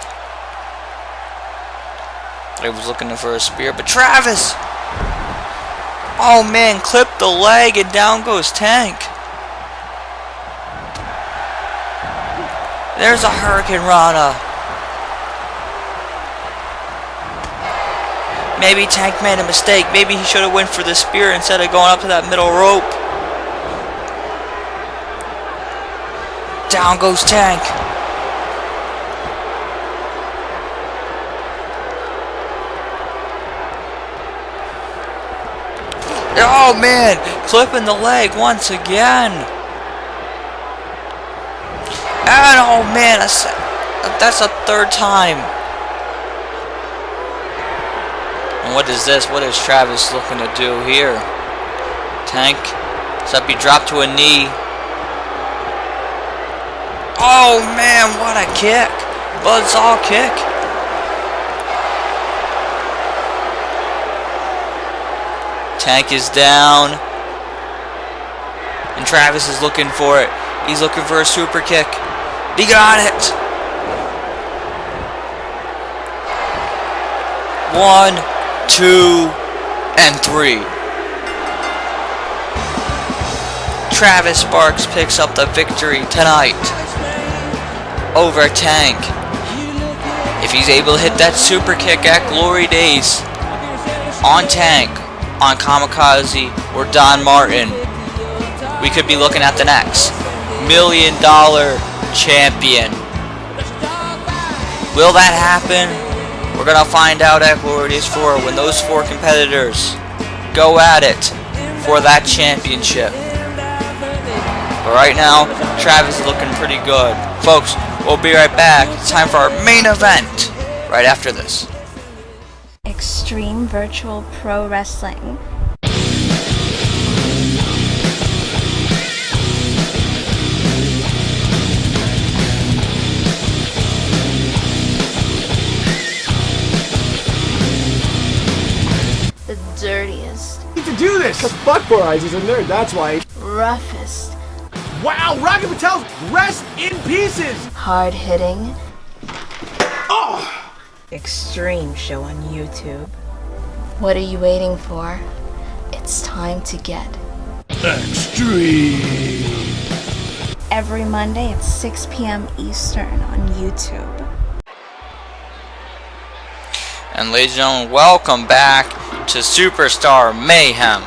He was looking for a spear, but Travis! Oh man, clipped the leg and down goes Tank. There's a Hurricane Rana. Maybe Tank made a mistake. Maybe he should have went for the spear instead of going up to that middle rope. Down goes Tank. Oh man, clipping the leg once again. And oh man, that's a 3rd time. And what is this? What is Travis looking to do here? Tank, except he dropped to a knee. Oh man, what a kick. Buzzsaw kick. Tank is down. And Travis is looking for it. He's looking for a super kick. He got it. 1, 2, and 3. Travis Sparks picks up the victory tonight over Tank. If he's able to hit that super kick at Glory Days on Tank, on Kamikaze, or Don Martin, we could be looking at the next $1 million champion. Will that happen? We're gonna find out at Glory Days 4 when those 4 competitors go at it for that championship. But right now, Travis is looking pretty good. Folks, we'll be right back. It's time for our main event right after this. Extreme Virtual Pro Wrestling. The dirtiest, To do this, cause fuck Four Eyes is a nerd. That's why. roughest, Wow, Rocket Patel's rest in pieces. hard-hitting, Oh, Extreme show on YouTube. what are you waiting for? It's time to get. extreme. Every Monday at 6 p.m. Eastern on YouTube. And ladies and gentlemen, welcome back to Superstar Mayhem.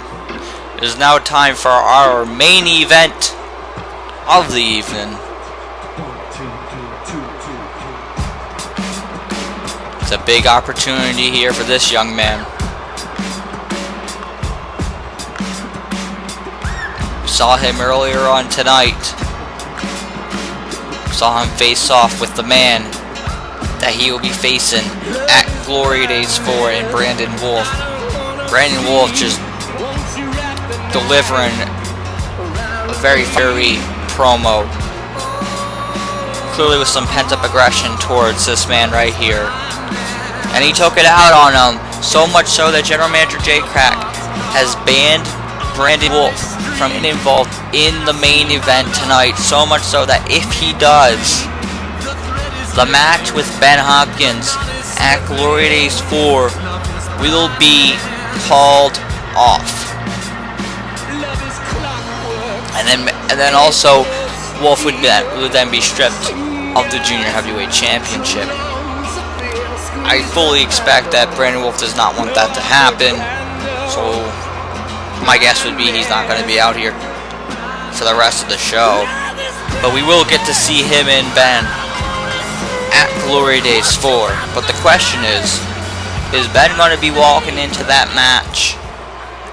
It is now time for our main event of the evening. It's a big opportunity here for this young man. We saw him earlier on tonight. We saw him face off with the man that he will be facing at Glory Days 4 in Brandon Wolfe. Brandon Wolfe just delivering a very fiery promo, clearly with some pent-up aggression towards this man right here, and he took it out on him, so much so that General Manager Jay Crack has banned Brandon Wolfe from being involved in the main event tonight, so much so that if he does, the match with Ben Hopkins at Glory Days 4 will be called off. And then also, Wolfe would then be stripped of the Junior Heavyweight Championship. I fully expect that Brandon Wolfe does not want that to happen, so my guess would be he's not going to be out here for the rest of the show. But we will get to see him and Ben at Glory Days 4. But the question is Ben going to be walking into that match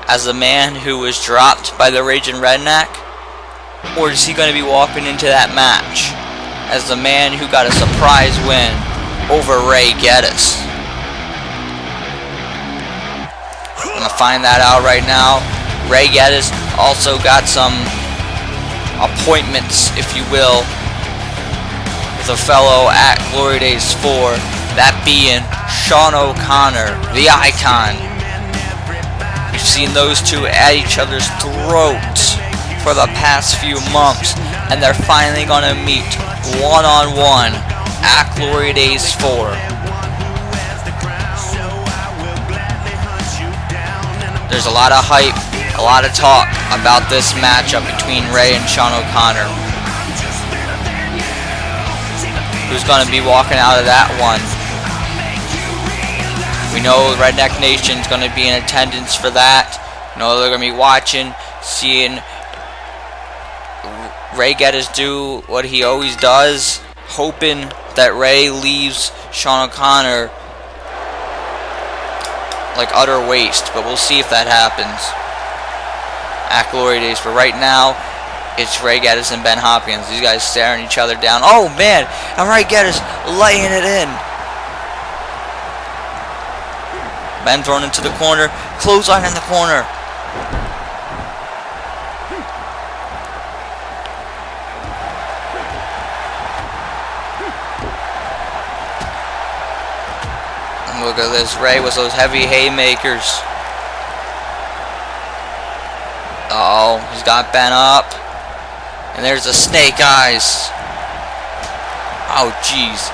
as the man who was dropped by the Raging Redneck? Or is he going to be walking into that match as the man who got a surprise win over Geddes? I'm going to find that out right now. Geddes also got some appointments, if you will, with a fellow at Glory Days 4, that being Sean O'Connor, the Icon. We've seen those two at each other's throats for the past few months, and they're finally gonna meet one-on-one at Glory Days 4. There's a lot of hype, a lot of talk about this matchup between Ray and Sean O'Connor. Who's gonna be walking out of that one? We know Redneck Nation's gonna be in attendance for that. We know they're gonna be watching, seeing Ray Geddes do what he always does, hoping that Ray leaves Sean O'Connor like utter waste, but we'll see if that happens at Glory Days. But right now, it's Ray Geddes and Ben Hopkins. These guys staring each other down. Oh man, and Ray Geddes laying it in. Ben thrown into the corner, clothesline in the corner. And look at this, Ray with those heavy haymakers. Uh-oh, he's got Ben up. And there's the snake eyes. Oh, jeez.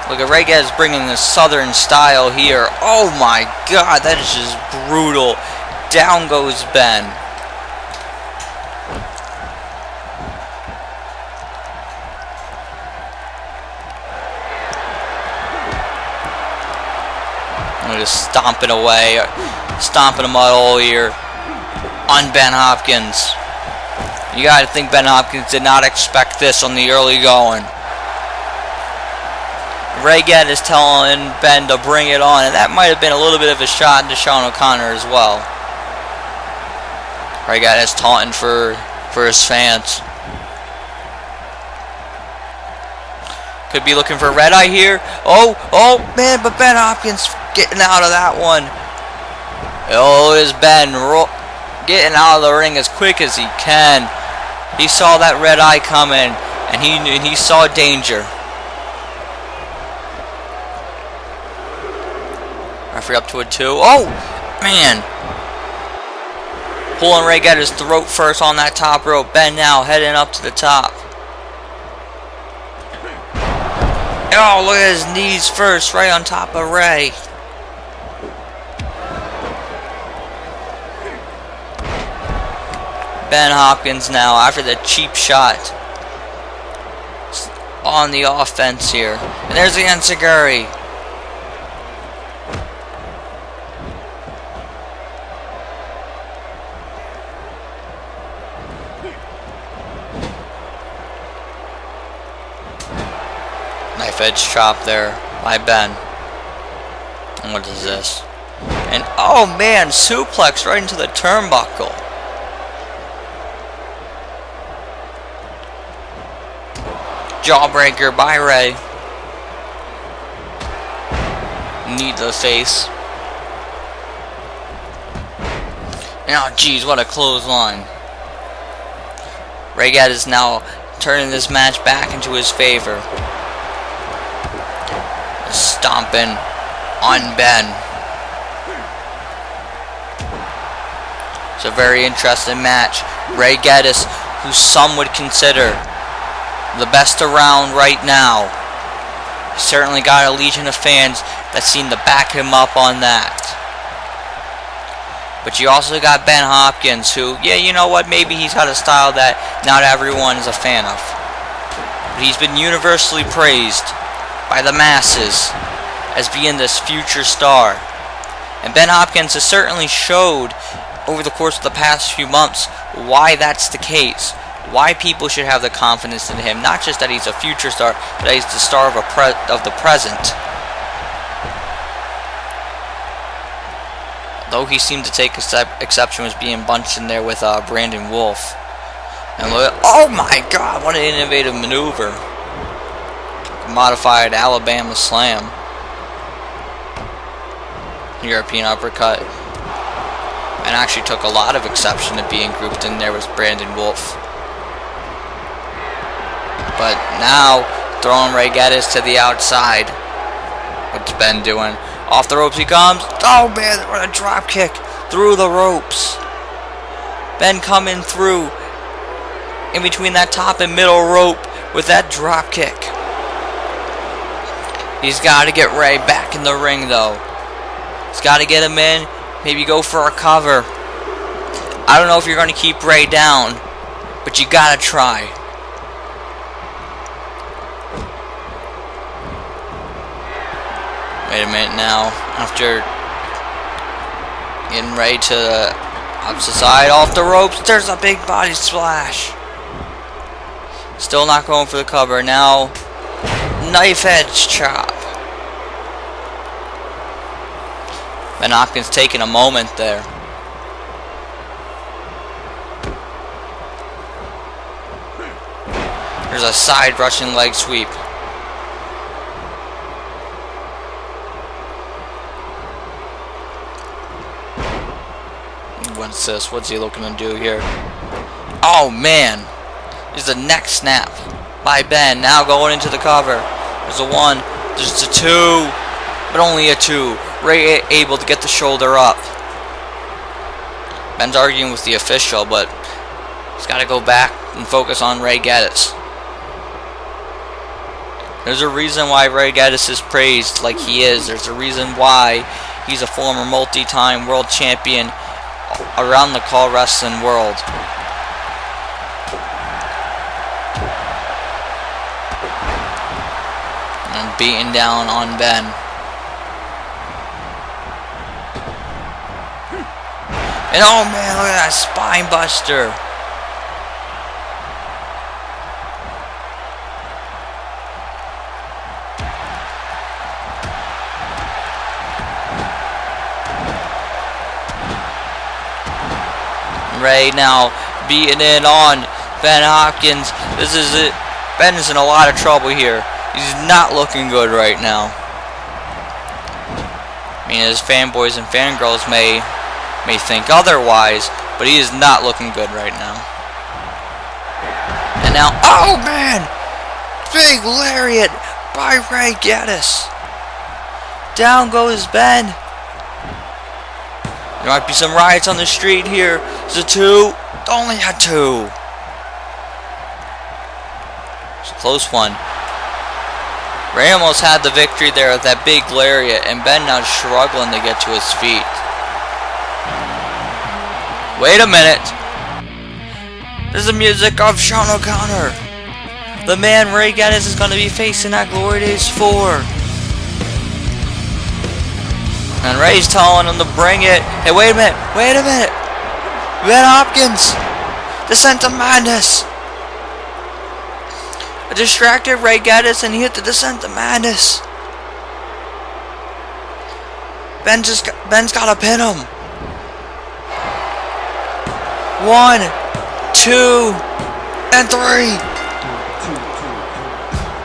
Look at Geddes bringing the southern style here. Oh my god, that is just brutal. Down goes Ben. I'm just stomping away. Stomping a mud hole here on Ben Hopkins. You gotta think Ben Hopkins did not expect this on the early going. Geddes is telling Ben to bring it on, and that might have been a little bit of a shot into Sean O'Connor as well. Geddes taunting for his fans. Could be looking for red eye here. Oh man, but Ben Hopkins getting out of that one. Oh, is Ben getting out of the ring as quick as he can. He saw that red eye coming, and he saw danger. Referee up to a 2. Oh, man. Pulling Geddes' throat first on that top rope. Ben now heading up to the top. Oh, look at his knees first, right on top of Ray. Ben Hopkins now, after the cheap shot, on the offense here. And there's the enziguri. Knife edge chop there by Ben. And what is this? And oh man, suplex right into the turnbuckle. Jawbreaker by Ray. Knee to the face. And oh geez, what a clothesline. Geddes is now turning this match back into his favor. Stomping on Ben. It's a very interesting match. Geddes, who some would consider the best around right now. He's certainly got a legion of fans that seem to back him up on that. But you also got Ben Hopkins, who, yeah, you know what, maybe he's got a style that not everyone is a fan of. But he's been universally praised by the masses as being this future star. And Ben Hopkins has certainly showed over the course of the past few months why that's the case. Why people should have the confidence in him. Not just that he's a future star, but that he's the star of the present. Though he seemed to take exception with being bunched in there with Brandon Wolfe. And look, oh my god, what an innovative maneuver. Modified Alabama slam. European uppercut. And actually took a lot of exception to being grouped in there with Brandon Wolfe. But now, throwing Geddes to the outside. What's Ben doing? Off the ropes he comes. Oh man, what a drop kick through the ropes. Ben coming through in between that top and middle rope with that drop kick. He's got to get Ray back in the ring though. He's got to get him in. Maybe go for a cover. I don't know if you're going to keep Ray down, but you got to try. Wait a minute now. After getting Ray to the opposite side, off the ropes, there's a big body splash. Still not going for the cover. Now, knife edge chop. Ben Hopkins taking a moment there. There's a side Russian leg sweep. What's this? What's he looking to do here? Oh man! There's a neck snap by Ben. Now going into the cover. There's a 1. There's a 2. But only a 2. Ray able to get the shoulder up. Ben's arguing with the official, but he's got to go back and focus on Ray Geddes. There's a reason why Ray Geddes is praised like he is. There's a reason why he's a former multi-time world champion around the call wrestling world. And beating down on Ben. And oh man, look at that spine buster. Ray now beating in on Ben Hopkins. This is it. Ben is in a lot of trouble here. He's not looking good right now. I mean, his fanboys and fangirls may think otherwise, but he is not looking good right now. And now, oh man! Big lariat by Ray Geddes. Down goes Ben. There might be some riots on the street here. It's a 2. Only a 2. It's a close one. Ray almost had the victory there with that big lariat, and Ben now struggling to get to his feet. Wait a minute. This is the music of Sean O'Connor. The man Ray Geddes is going to be facing at Glory Days 4. And Ray's telling him to bring it. Hey, wait a minute. Wait a minute. Ben Hopkins. Descent of Madness. A distracted Ray Geddes, and he hit the Descent of Madness. Ben's got to pin him. 1, 2, and 3.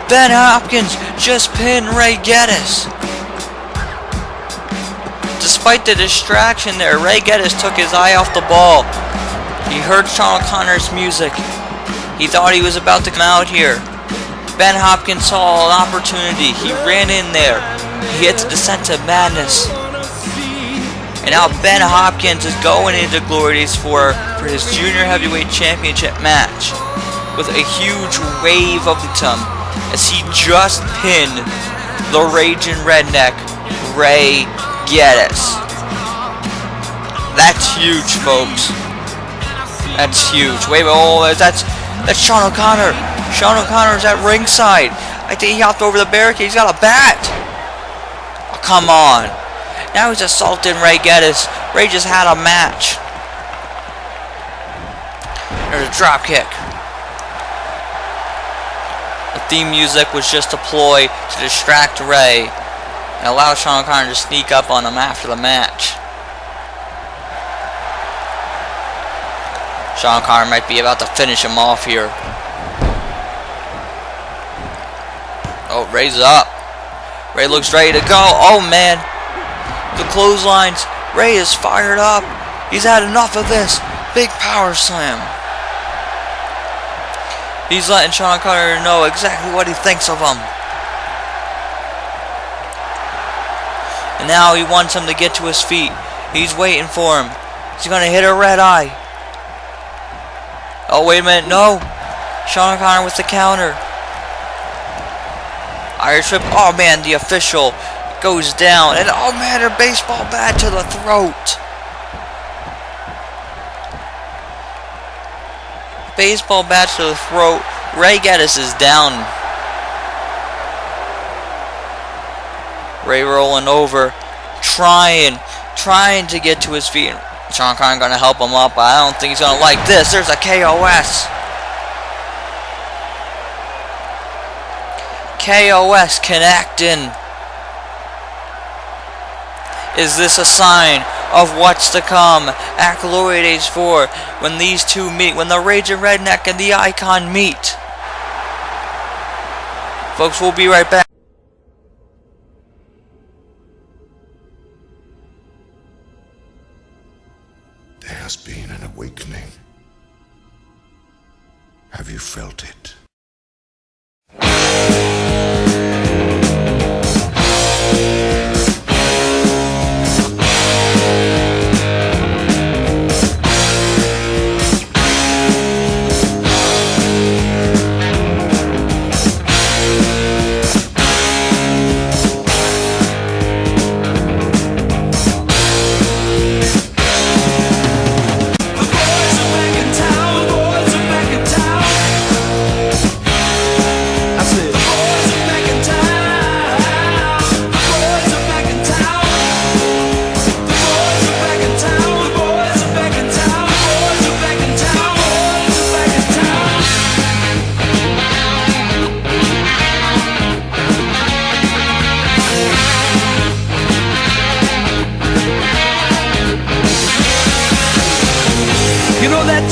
Ben Hopkins just pinned Ray Geddes. Despite the distraction there, Ray Geddes took his eye off the ball. He heard Sean O'Connor's music. He thought he was about to come out here. Ben Hopkins saw an opportunity. He ran in there. He hit the Descent of Madness. And now Ben Hopkins is going into Glory Days for his Junior Heavyweight Championship match with a huge wave of momentum as he just pinned the Raging Redneck Ray Geddes. That's huge, folks. That's huge. Wait, oh, that's Sean O'Connor. Sean O'Connor's at ringside. I think he hopped over the barricade. He's got a bat. Oh, come on. Now he's assaulting Ray Geddes. Ray just had a match. There's a drop kick. The theme music was just a ploy to distract Ray and allow Sean O'Connor to sneak up on him after the match. Sean O'Connor might be about to finish him off here. Oh, Ray's up. Ray looks ready to go. Oh, man. The clotheslines. Ray is fired up. He's had enough of this. Big power slam. He's letting Sean O'Connor know exactly what he thinks of him. And now he wants him to get to his feet. He's waiting for him. He's going to hit a red eye. Oh, wait a minute. No. Sean O'Connor with the counter. Irish whip. Oh, man. The official goes down. And, oh, man, her baseball bat to the throat. Baseball bat to the throat. Ray Geddes is down. Ray rolling over. Trying to get to his feet. Sean O'Connor going to help him up, but I don't think he's going to like this. There's a KOS. KOS connecting. Is this a sign of what's to come at Glory Days 4 when these two meet, when the Raging Redneck and the Icon meet? Folks, we'll be right back. There has been an awakening. Have you felt it?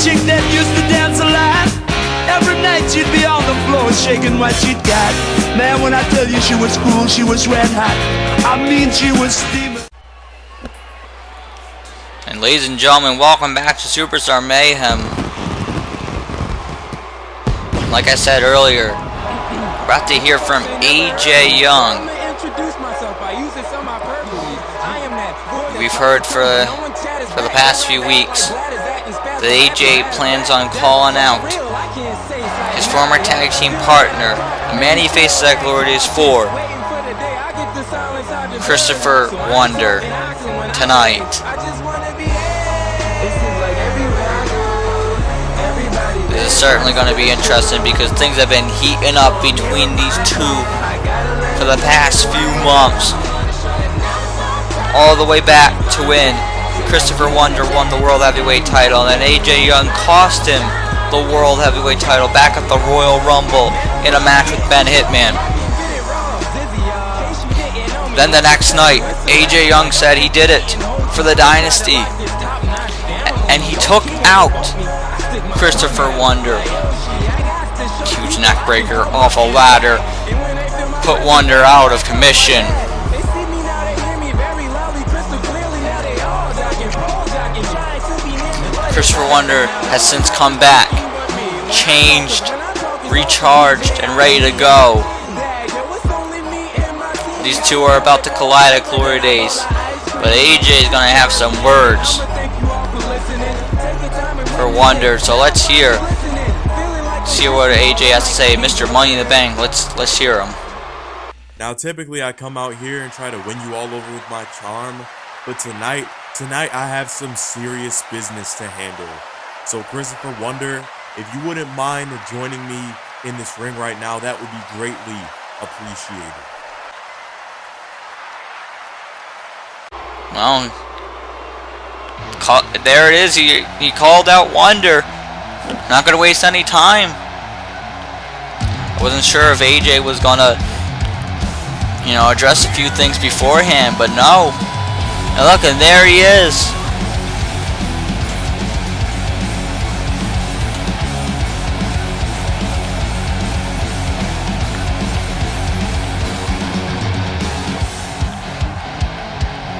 chick that used to dance a lot. Every night she'd be on the floor shaking what she'd got. Man, when I tell you she was cool, she was red hot. I mean, she was steaming. And ladies and gentlemen, welcome back to Superstar Mayhem. Like I said earlier, we're about to hear from AJ Young. We've heard for the past few weeks that AJ plans on calling out his former tag team partner, the man he faces at Glory Days 4, Christopher Wonder, tonight. This is certainly going to be interesting because things have been heating up between these two for the past few months. All the way back to when Christopher Wonder won the World Heavyweight title, and then AJ Young cost him the World Heavyweight title back at the Royal Rumble in a match with Ben Hitman. Then the next night, AJ Young said he did it for the Dynasty, and he took out Christopher Wonder. Huge neck breaker off a ladder, put Wonder out of commission. Christopher Wonder has since come back, changed, recharged, and ready to go. These two are about to collide at Glory Days, but AJ is going to have some words for Wonder. So let's hear what AJ has to say. Mr. Money in the Bank, let's hear him. Now, typically I come out here and try to win you all over with my charm, but tonight I have some serious business to handle. So Christopher Wonder, if you wouldn't mind joining me in this ring right now, that would be greatly appreciated. Well, there it is. He called out Wonder. Not going to waste any time. I wasn't sure if AJ was going to, address a few things beforehand, but no. And look, and there he is.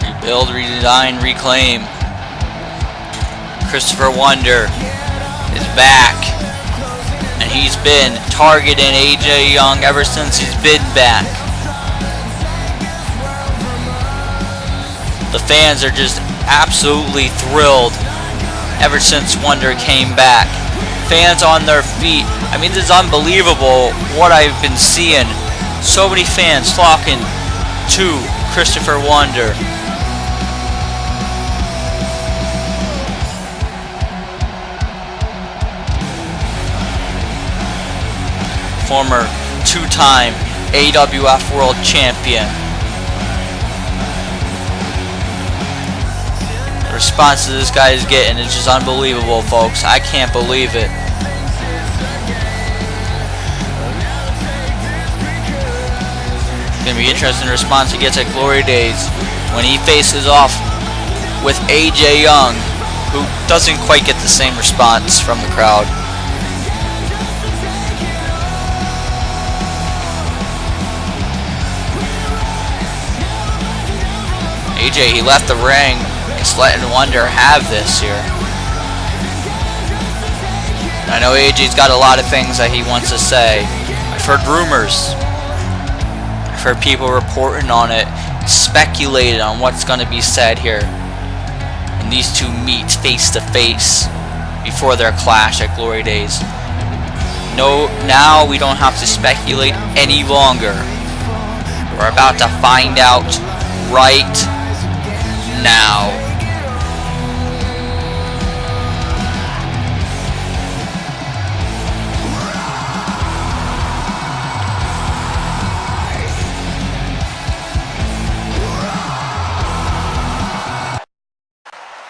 Rebuild, redesign, reclaim. Christopher Wonder is back. And he's been targeting AJ Young ever since he's been back. The fans are just absolutely thrilled ever since Wonder came back. Fans on their feet. I mean, this is unbelievable what I've been seeing. So many fans flocking to Christopher Wonder. Former two-time AWF World Champion. The response that this guy is getting is just unbelievable, folks. I can't believe it. It's going to be interesting the response he gets at Glory Days when he faces off with AJ Young, who doesn't quite get the same response from the crowd. AJ, he left the ring. Just letting Wonder have this here. I know AJ's got a lot of things that he wants to say. I've heard rumors. I've heard people reporting on it, speculated on what's going to be said here when these two meet face to face before their clash at Glory Days. No, now we don't have to speculate any longer. We're about to find out right now.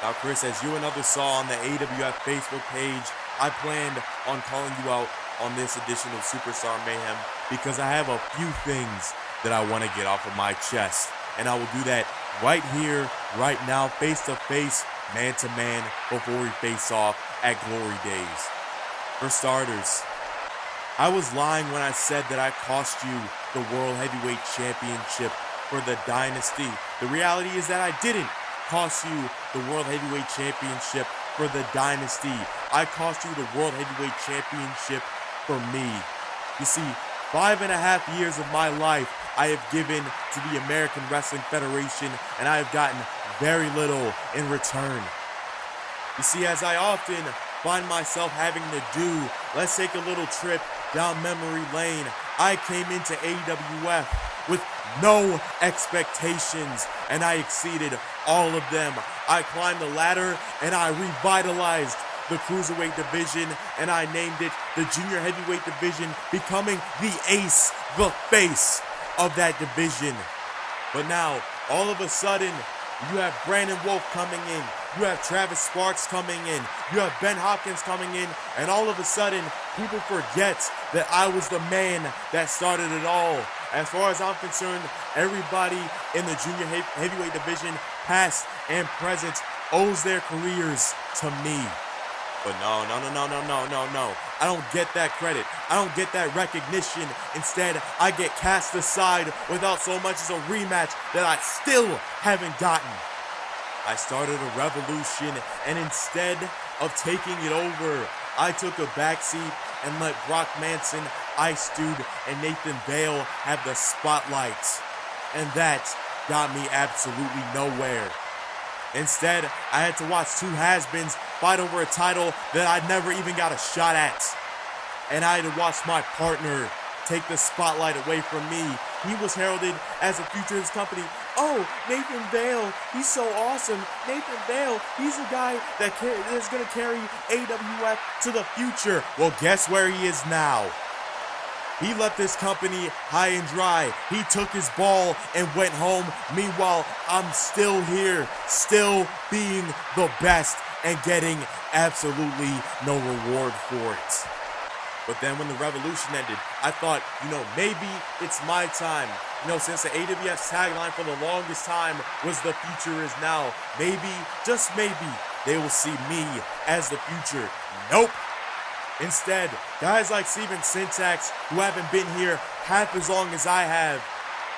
Now, Chris, as you and others saw on the AWF Facebook page, I planned on calling you out on this edition of Superstar Mayhem because I have a few things that I want to get off of my chest. And I will do that right here, right now, face to face man-to-man before we face off at Glory Days. For starters, I was lying when I said that I cost you the World Heavyweight Championship for the Dynasty. The reality is that I didn't cost you the World Heavyweight Championship for the Dynasty. I cost you the World Heavyweight Championship for me. You see, 5.5 years of my life I have given to the American Wrestling Federation, and I have gotten very little in return. You see, as I often find myself having to do, let's take a little trip down memory lane. I came into AWF with no expectations, and I exceeded all of them. I climbed the ladder, and I revitalized the Cruiserweight division, and I named it the Junior Heavyweight division, becoming the ace, the face of that division. But now, all of a sudden, you have Brandon Wolfe coming in, you have Travis Sparks coming in, you have Ben Hopkins coming in, and all of a sudden, people forget that I was the man that started it all. As far as I'm concerned, everybody in the Junior Heavyweight division, past and present, owes their careers to me. But no. I don't get that credit. I don't get that recognition. Instead, I get cast aside without so much as a rematch that I still haven't gotten. I started a revolution, and instead of taking it over, I took a backseat and let Brock Manson, Ice Dude, and Nathan Vale have the spotlight. And that got me absolutely nowhere. Instead, I had to watch two has-beens fight over a title that I never even got a shot at. And I had to watch my partner take the spotlight away from me. He was heralded as the future of this company. Oh, Nathan Vale, he's so awesome. Nathan Vale, he's the guy that is going to carry AWF to the future. Well, guess where he is now? He left this company high and dry. He took his ball and went home. Meanwhile, I'm still here, still being the best and getting absolutely no reward for it. But then when the revolution ended, I thought, maybe it's my time. Since the AWF's tagline for the longest time was "the future is now," maybe, just maybe, they will see me as the future. Nope. Instead, guys like Steven Syntax, who haven't been here half as long as I have,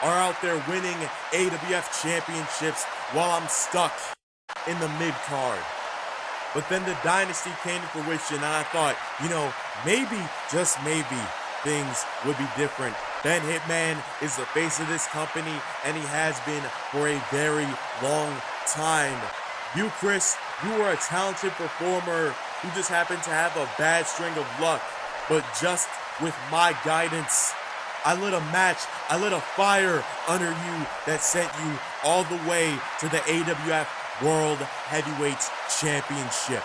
are out there winning AWF championships while I'm stuck in the mid-card. But then the Dynasty came to fruition, and I thought, maybe, just maybe, things would be different. Ben Hitman is the face of this company, and he has been for a very long time. You, Chris, you are a talented performer who just happened to have a bad string of luck, but just with my guidance, I lit a match, I lit a fire under you that sent you all the way to the AWF World Heavyweight Championship.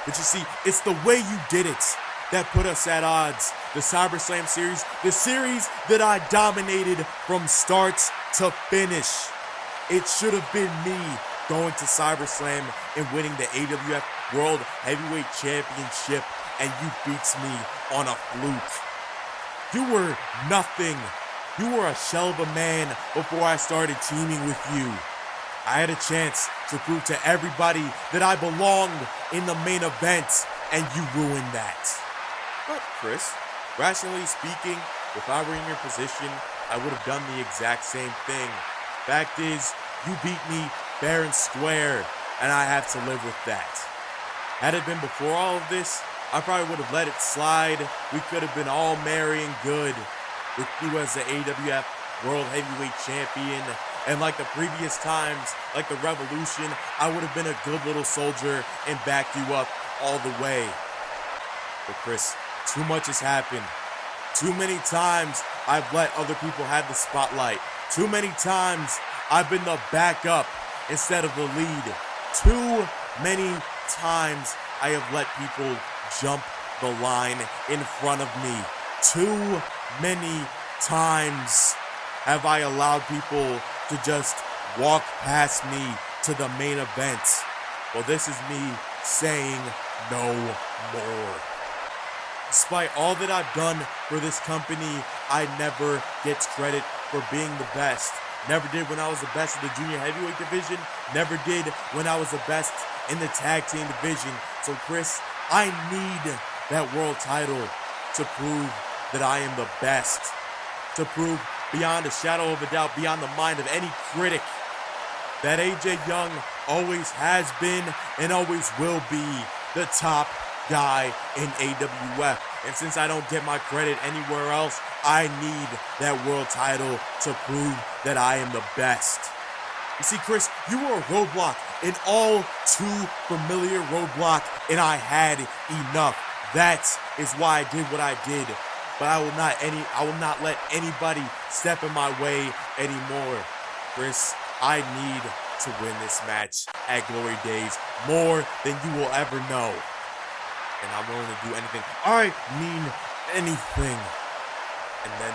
But you see, it's the way you did it that put us at odds. The SummerSlam series, the series that I dominated from start to finish. It should have been me going to SummerSlam and winning the AWF World Heavyweight Championship, and you beats me on a fluke. You were nothing. You were a shell of a man before I started teaming with you. I had a chance to prove to everybody that I belonged in the main event, and you ruined that. But Chris, rationally speaking, if I were in your position, I would have done the exact same thing. Fact is, you beat me fair and square, and I have to live with that. Had it been before all of this, I probably would have let it slide. We could have been all merry and good with you as the AWF World Heavyweight Champion. And like the previous times, like the Revolution, I would have been a good little soldier and backed you up all the way. But Chris, too much has happened. Too many times I've let other people have the spotlight. Too many times I've been the backup instead of the lead. Too many times I have let people jump the line in front of me. Too many times have I allowed people to just walk past me to the main event. Well, this is me saying no more. Despite all that I've done for this company, I never get credit for being the best. Never did when I was the best in the junior heavyweight division. Never did when I was the best in the tag team division. So Chris, I need that world title to prove that I am the best. To prove beyond a shadow of a doubt, beyond the mind of any critic, that AJ Young always has been and always will be the top guy in AWF. And since I don't get my credit anywhere else, I need that world title to prove that I am the best. You see, Chris, you were a roadblock, an all too familiar roadblock, and I had enough. That is why I did what I did. But I will not let anybody step in my way anymore. Chris, I need to win this match at Glory Days more than you will ever know. And I'm willing to do anything. I mean anything. And then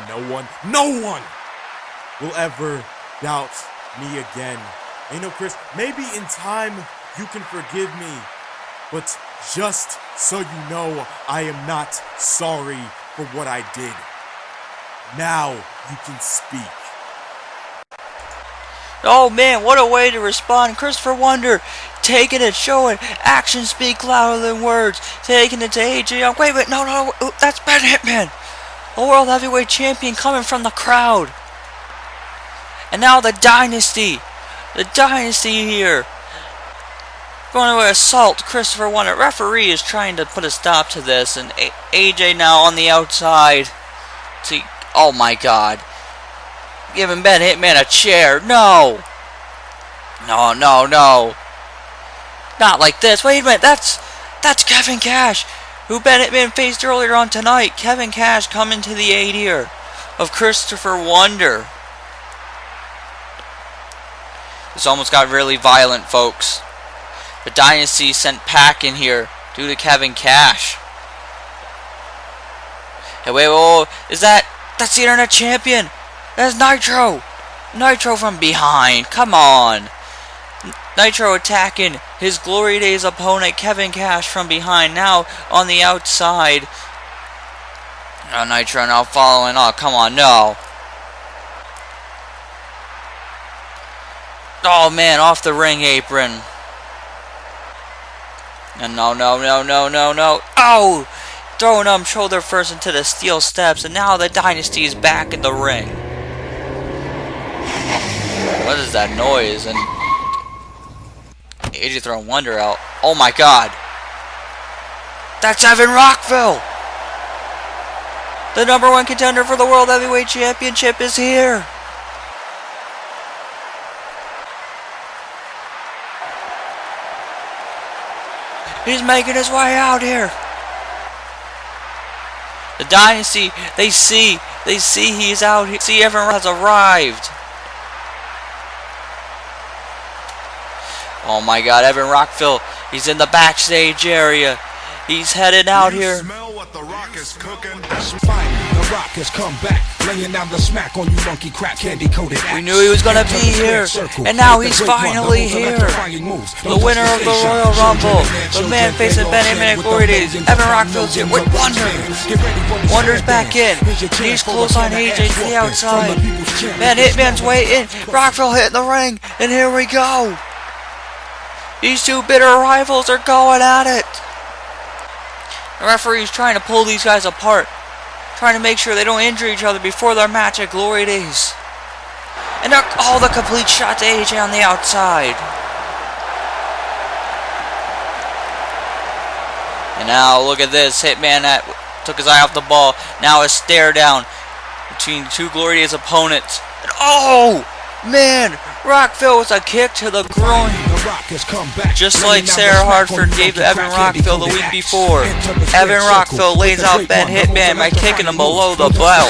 no one will ever doubt me again. And you know, Chris, maybe in time you can forgive me. But just so you know, I am not sorry for what I did. Now you can speak. Oh man, what a way to respond. Christopher Wonder taking it, showing actions speak louder than words. Taking it to AJ Young. Wait, no, that's Ben Hitman. A World Heavyweight Champion coming from the crowd. And now the Dynasty. The Dynasty here. Going to assault Christopher Wonder. Referee is trying to put a stop to this. And AJ now on the outside. See, oh my god. Giving Ben Hitman a chair. No. No. Not like this. Wait a minute. That's Kevin Kash, who Ben Hitman faced earlier on tonight. Kevin Kash coming to the aid here of Christopher Wonder. This almost got really violent, folks. The Dynasty sent packing here due to Kevin Kash. Hey, wait, is that's the Internet Champion? That's Nitro! Nitro from behind, come on! Nitro attacking his Glory Days opponent, Kevin Kash, from behind, now on the outside. Oh, Nitro now following, oh, come on, no. Oh man, off the ring apron. And no. Oh! Throwing him shoulder first into the steel steps, and now the Dynasty is back in the ring. What is that noise? And AJ throwing Wonder out. Oh my god. That's Evan Rockville! The #1 contender for the World Heavyweight Championship is here! He's making his way out here. The Dynasty, they see he's out here. See, everyone has arrived. Oh my god, Evan Rockville, he's in the backstage area. He's headed out here. Smell what the Rock is cooking? That's fine. The Rock has come back, laying down the smack on you monkey crack candy coated. We knew he was gonna be here, and now he's finally here. The winner of the Royal Rumble, the man facing Ben Hopkins at Glory Days. Evan Rockville's here with Wonder. Wonder's back in. He's close on AJ to the outside. Ben Hitman's waiting. Rockville hitting the ring, and here we go. These two bitter rivals are going at it. The referee's trying to pull these guys apart, trying to make sure they don't injure each other before their match at Glory Days. And all the complete shot to AJ on the outside. And now look at this. Hitman took his eye off the ball. Now a stare down between two Glory Days opponents. And oh man, Rockville with a kick to the groin. Just like Sarah Hartford gave Evan Rockville the week before. Evan Rockville lays out Ben Hitman by kicking him below the belt.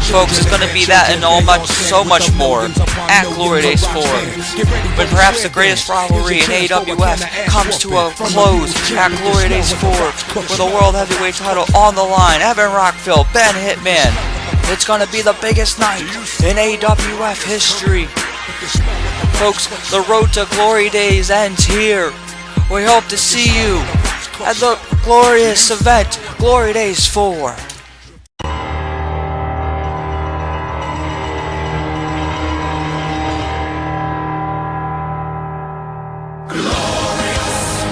Folks, it's going to be that and so much more at Glory Days 4. But perhaps the greatest rivalry in AWF comes to a close at Glory Days 4 with a World Heavyweight title on the line. Evan Rockville, Ben Hitman. It's going to be the biggest night in AWF history. Folks, the road to Glory Days ends here. We hope to see you at the glorious event, Glory Days 4. Glorious.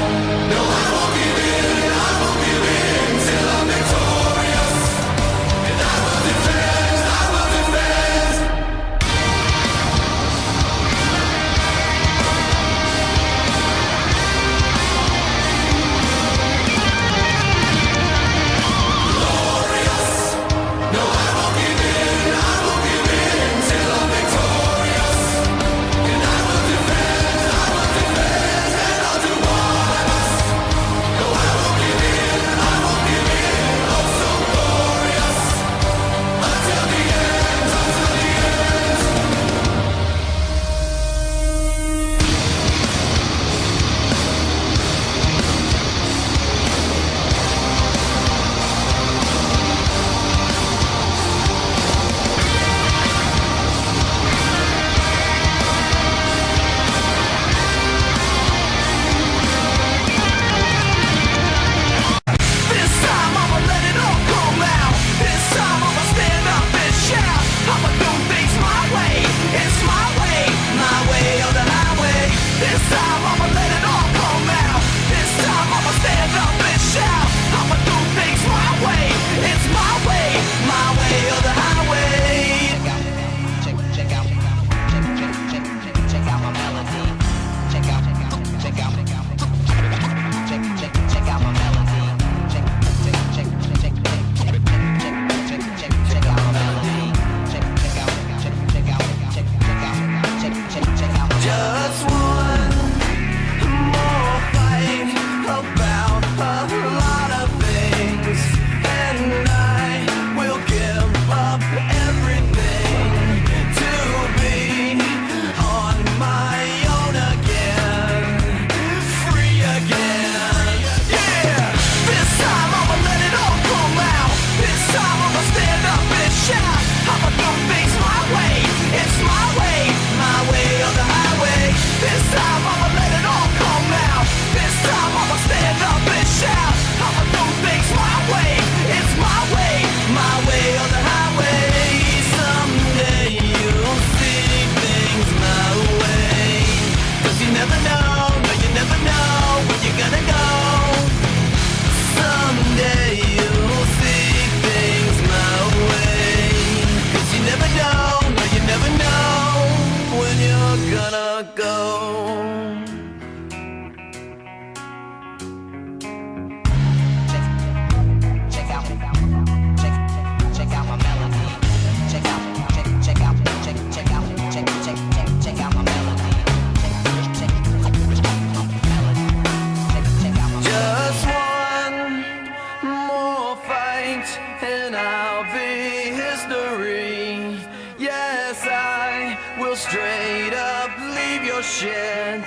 your shit,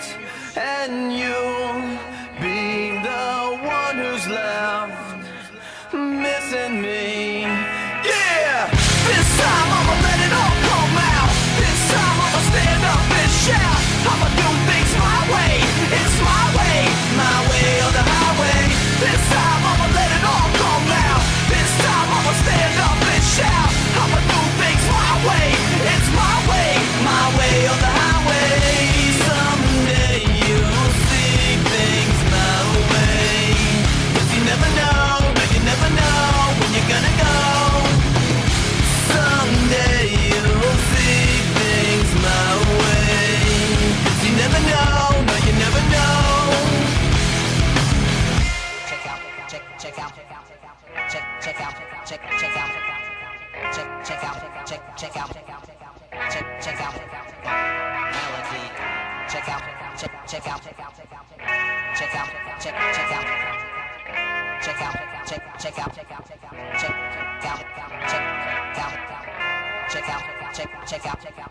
and you'll be the one who's left missing me. Yeah! This time I'ma let it all come out. This time I'ma stand up and shout. I'ma do things my way. It's my way or the highway. This time I'ma let it all come out. This time I'ma stand up and shout. I'ma do things my way. It's my way or the highway. Someday you'll see things my way. 'Cause you never know, no, you never know when you're gonna go. Someday you'll see things my way. 'Cause you never know, no, you never know. Check out, check out, check out, check out, check out, check out, check out, melody. Check out, check out, check out, check out, check out, check out, check out, check out, check out, check out, check out, check out, check out, check out, check out, check out, check out, check out.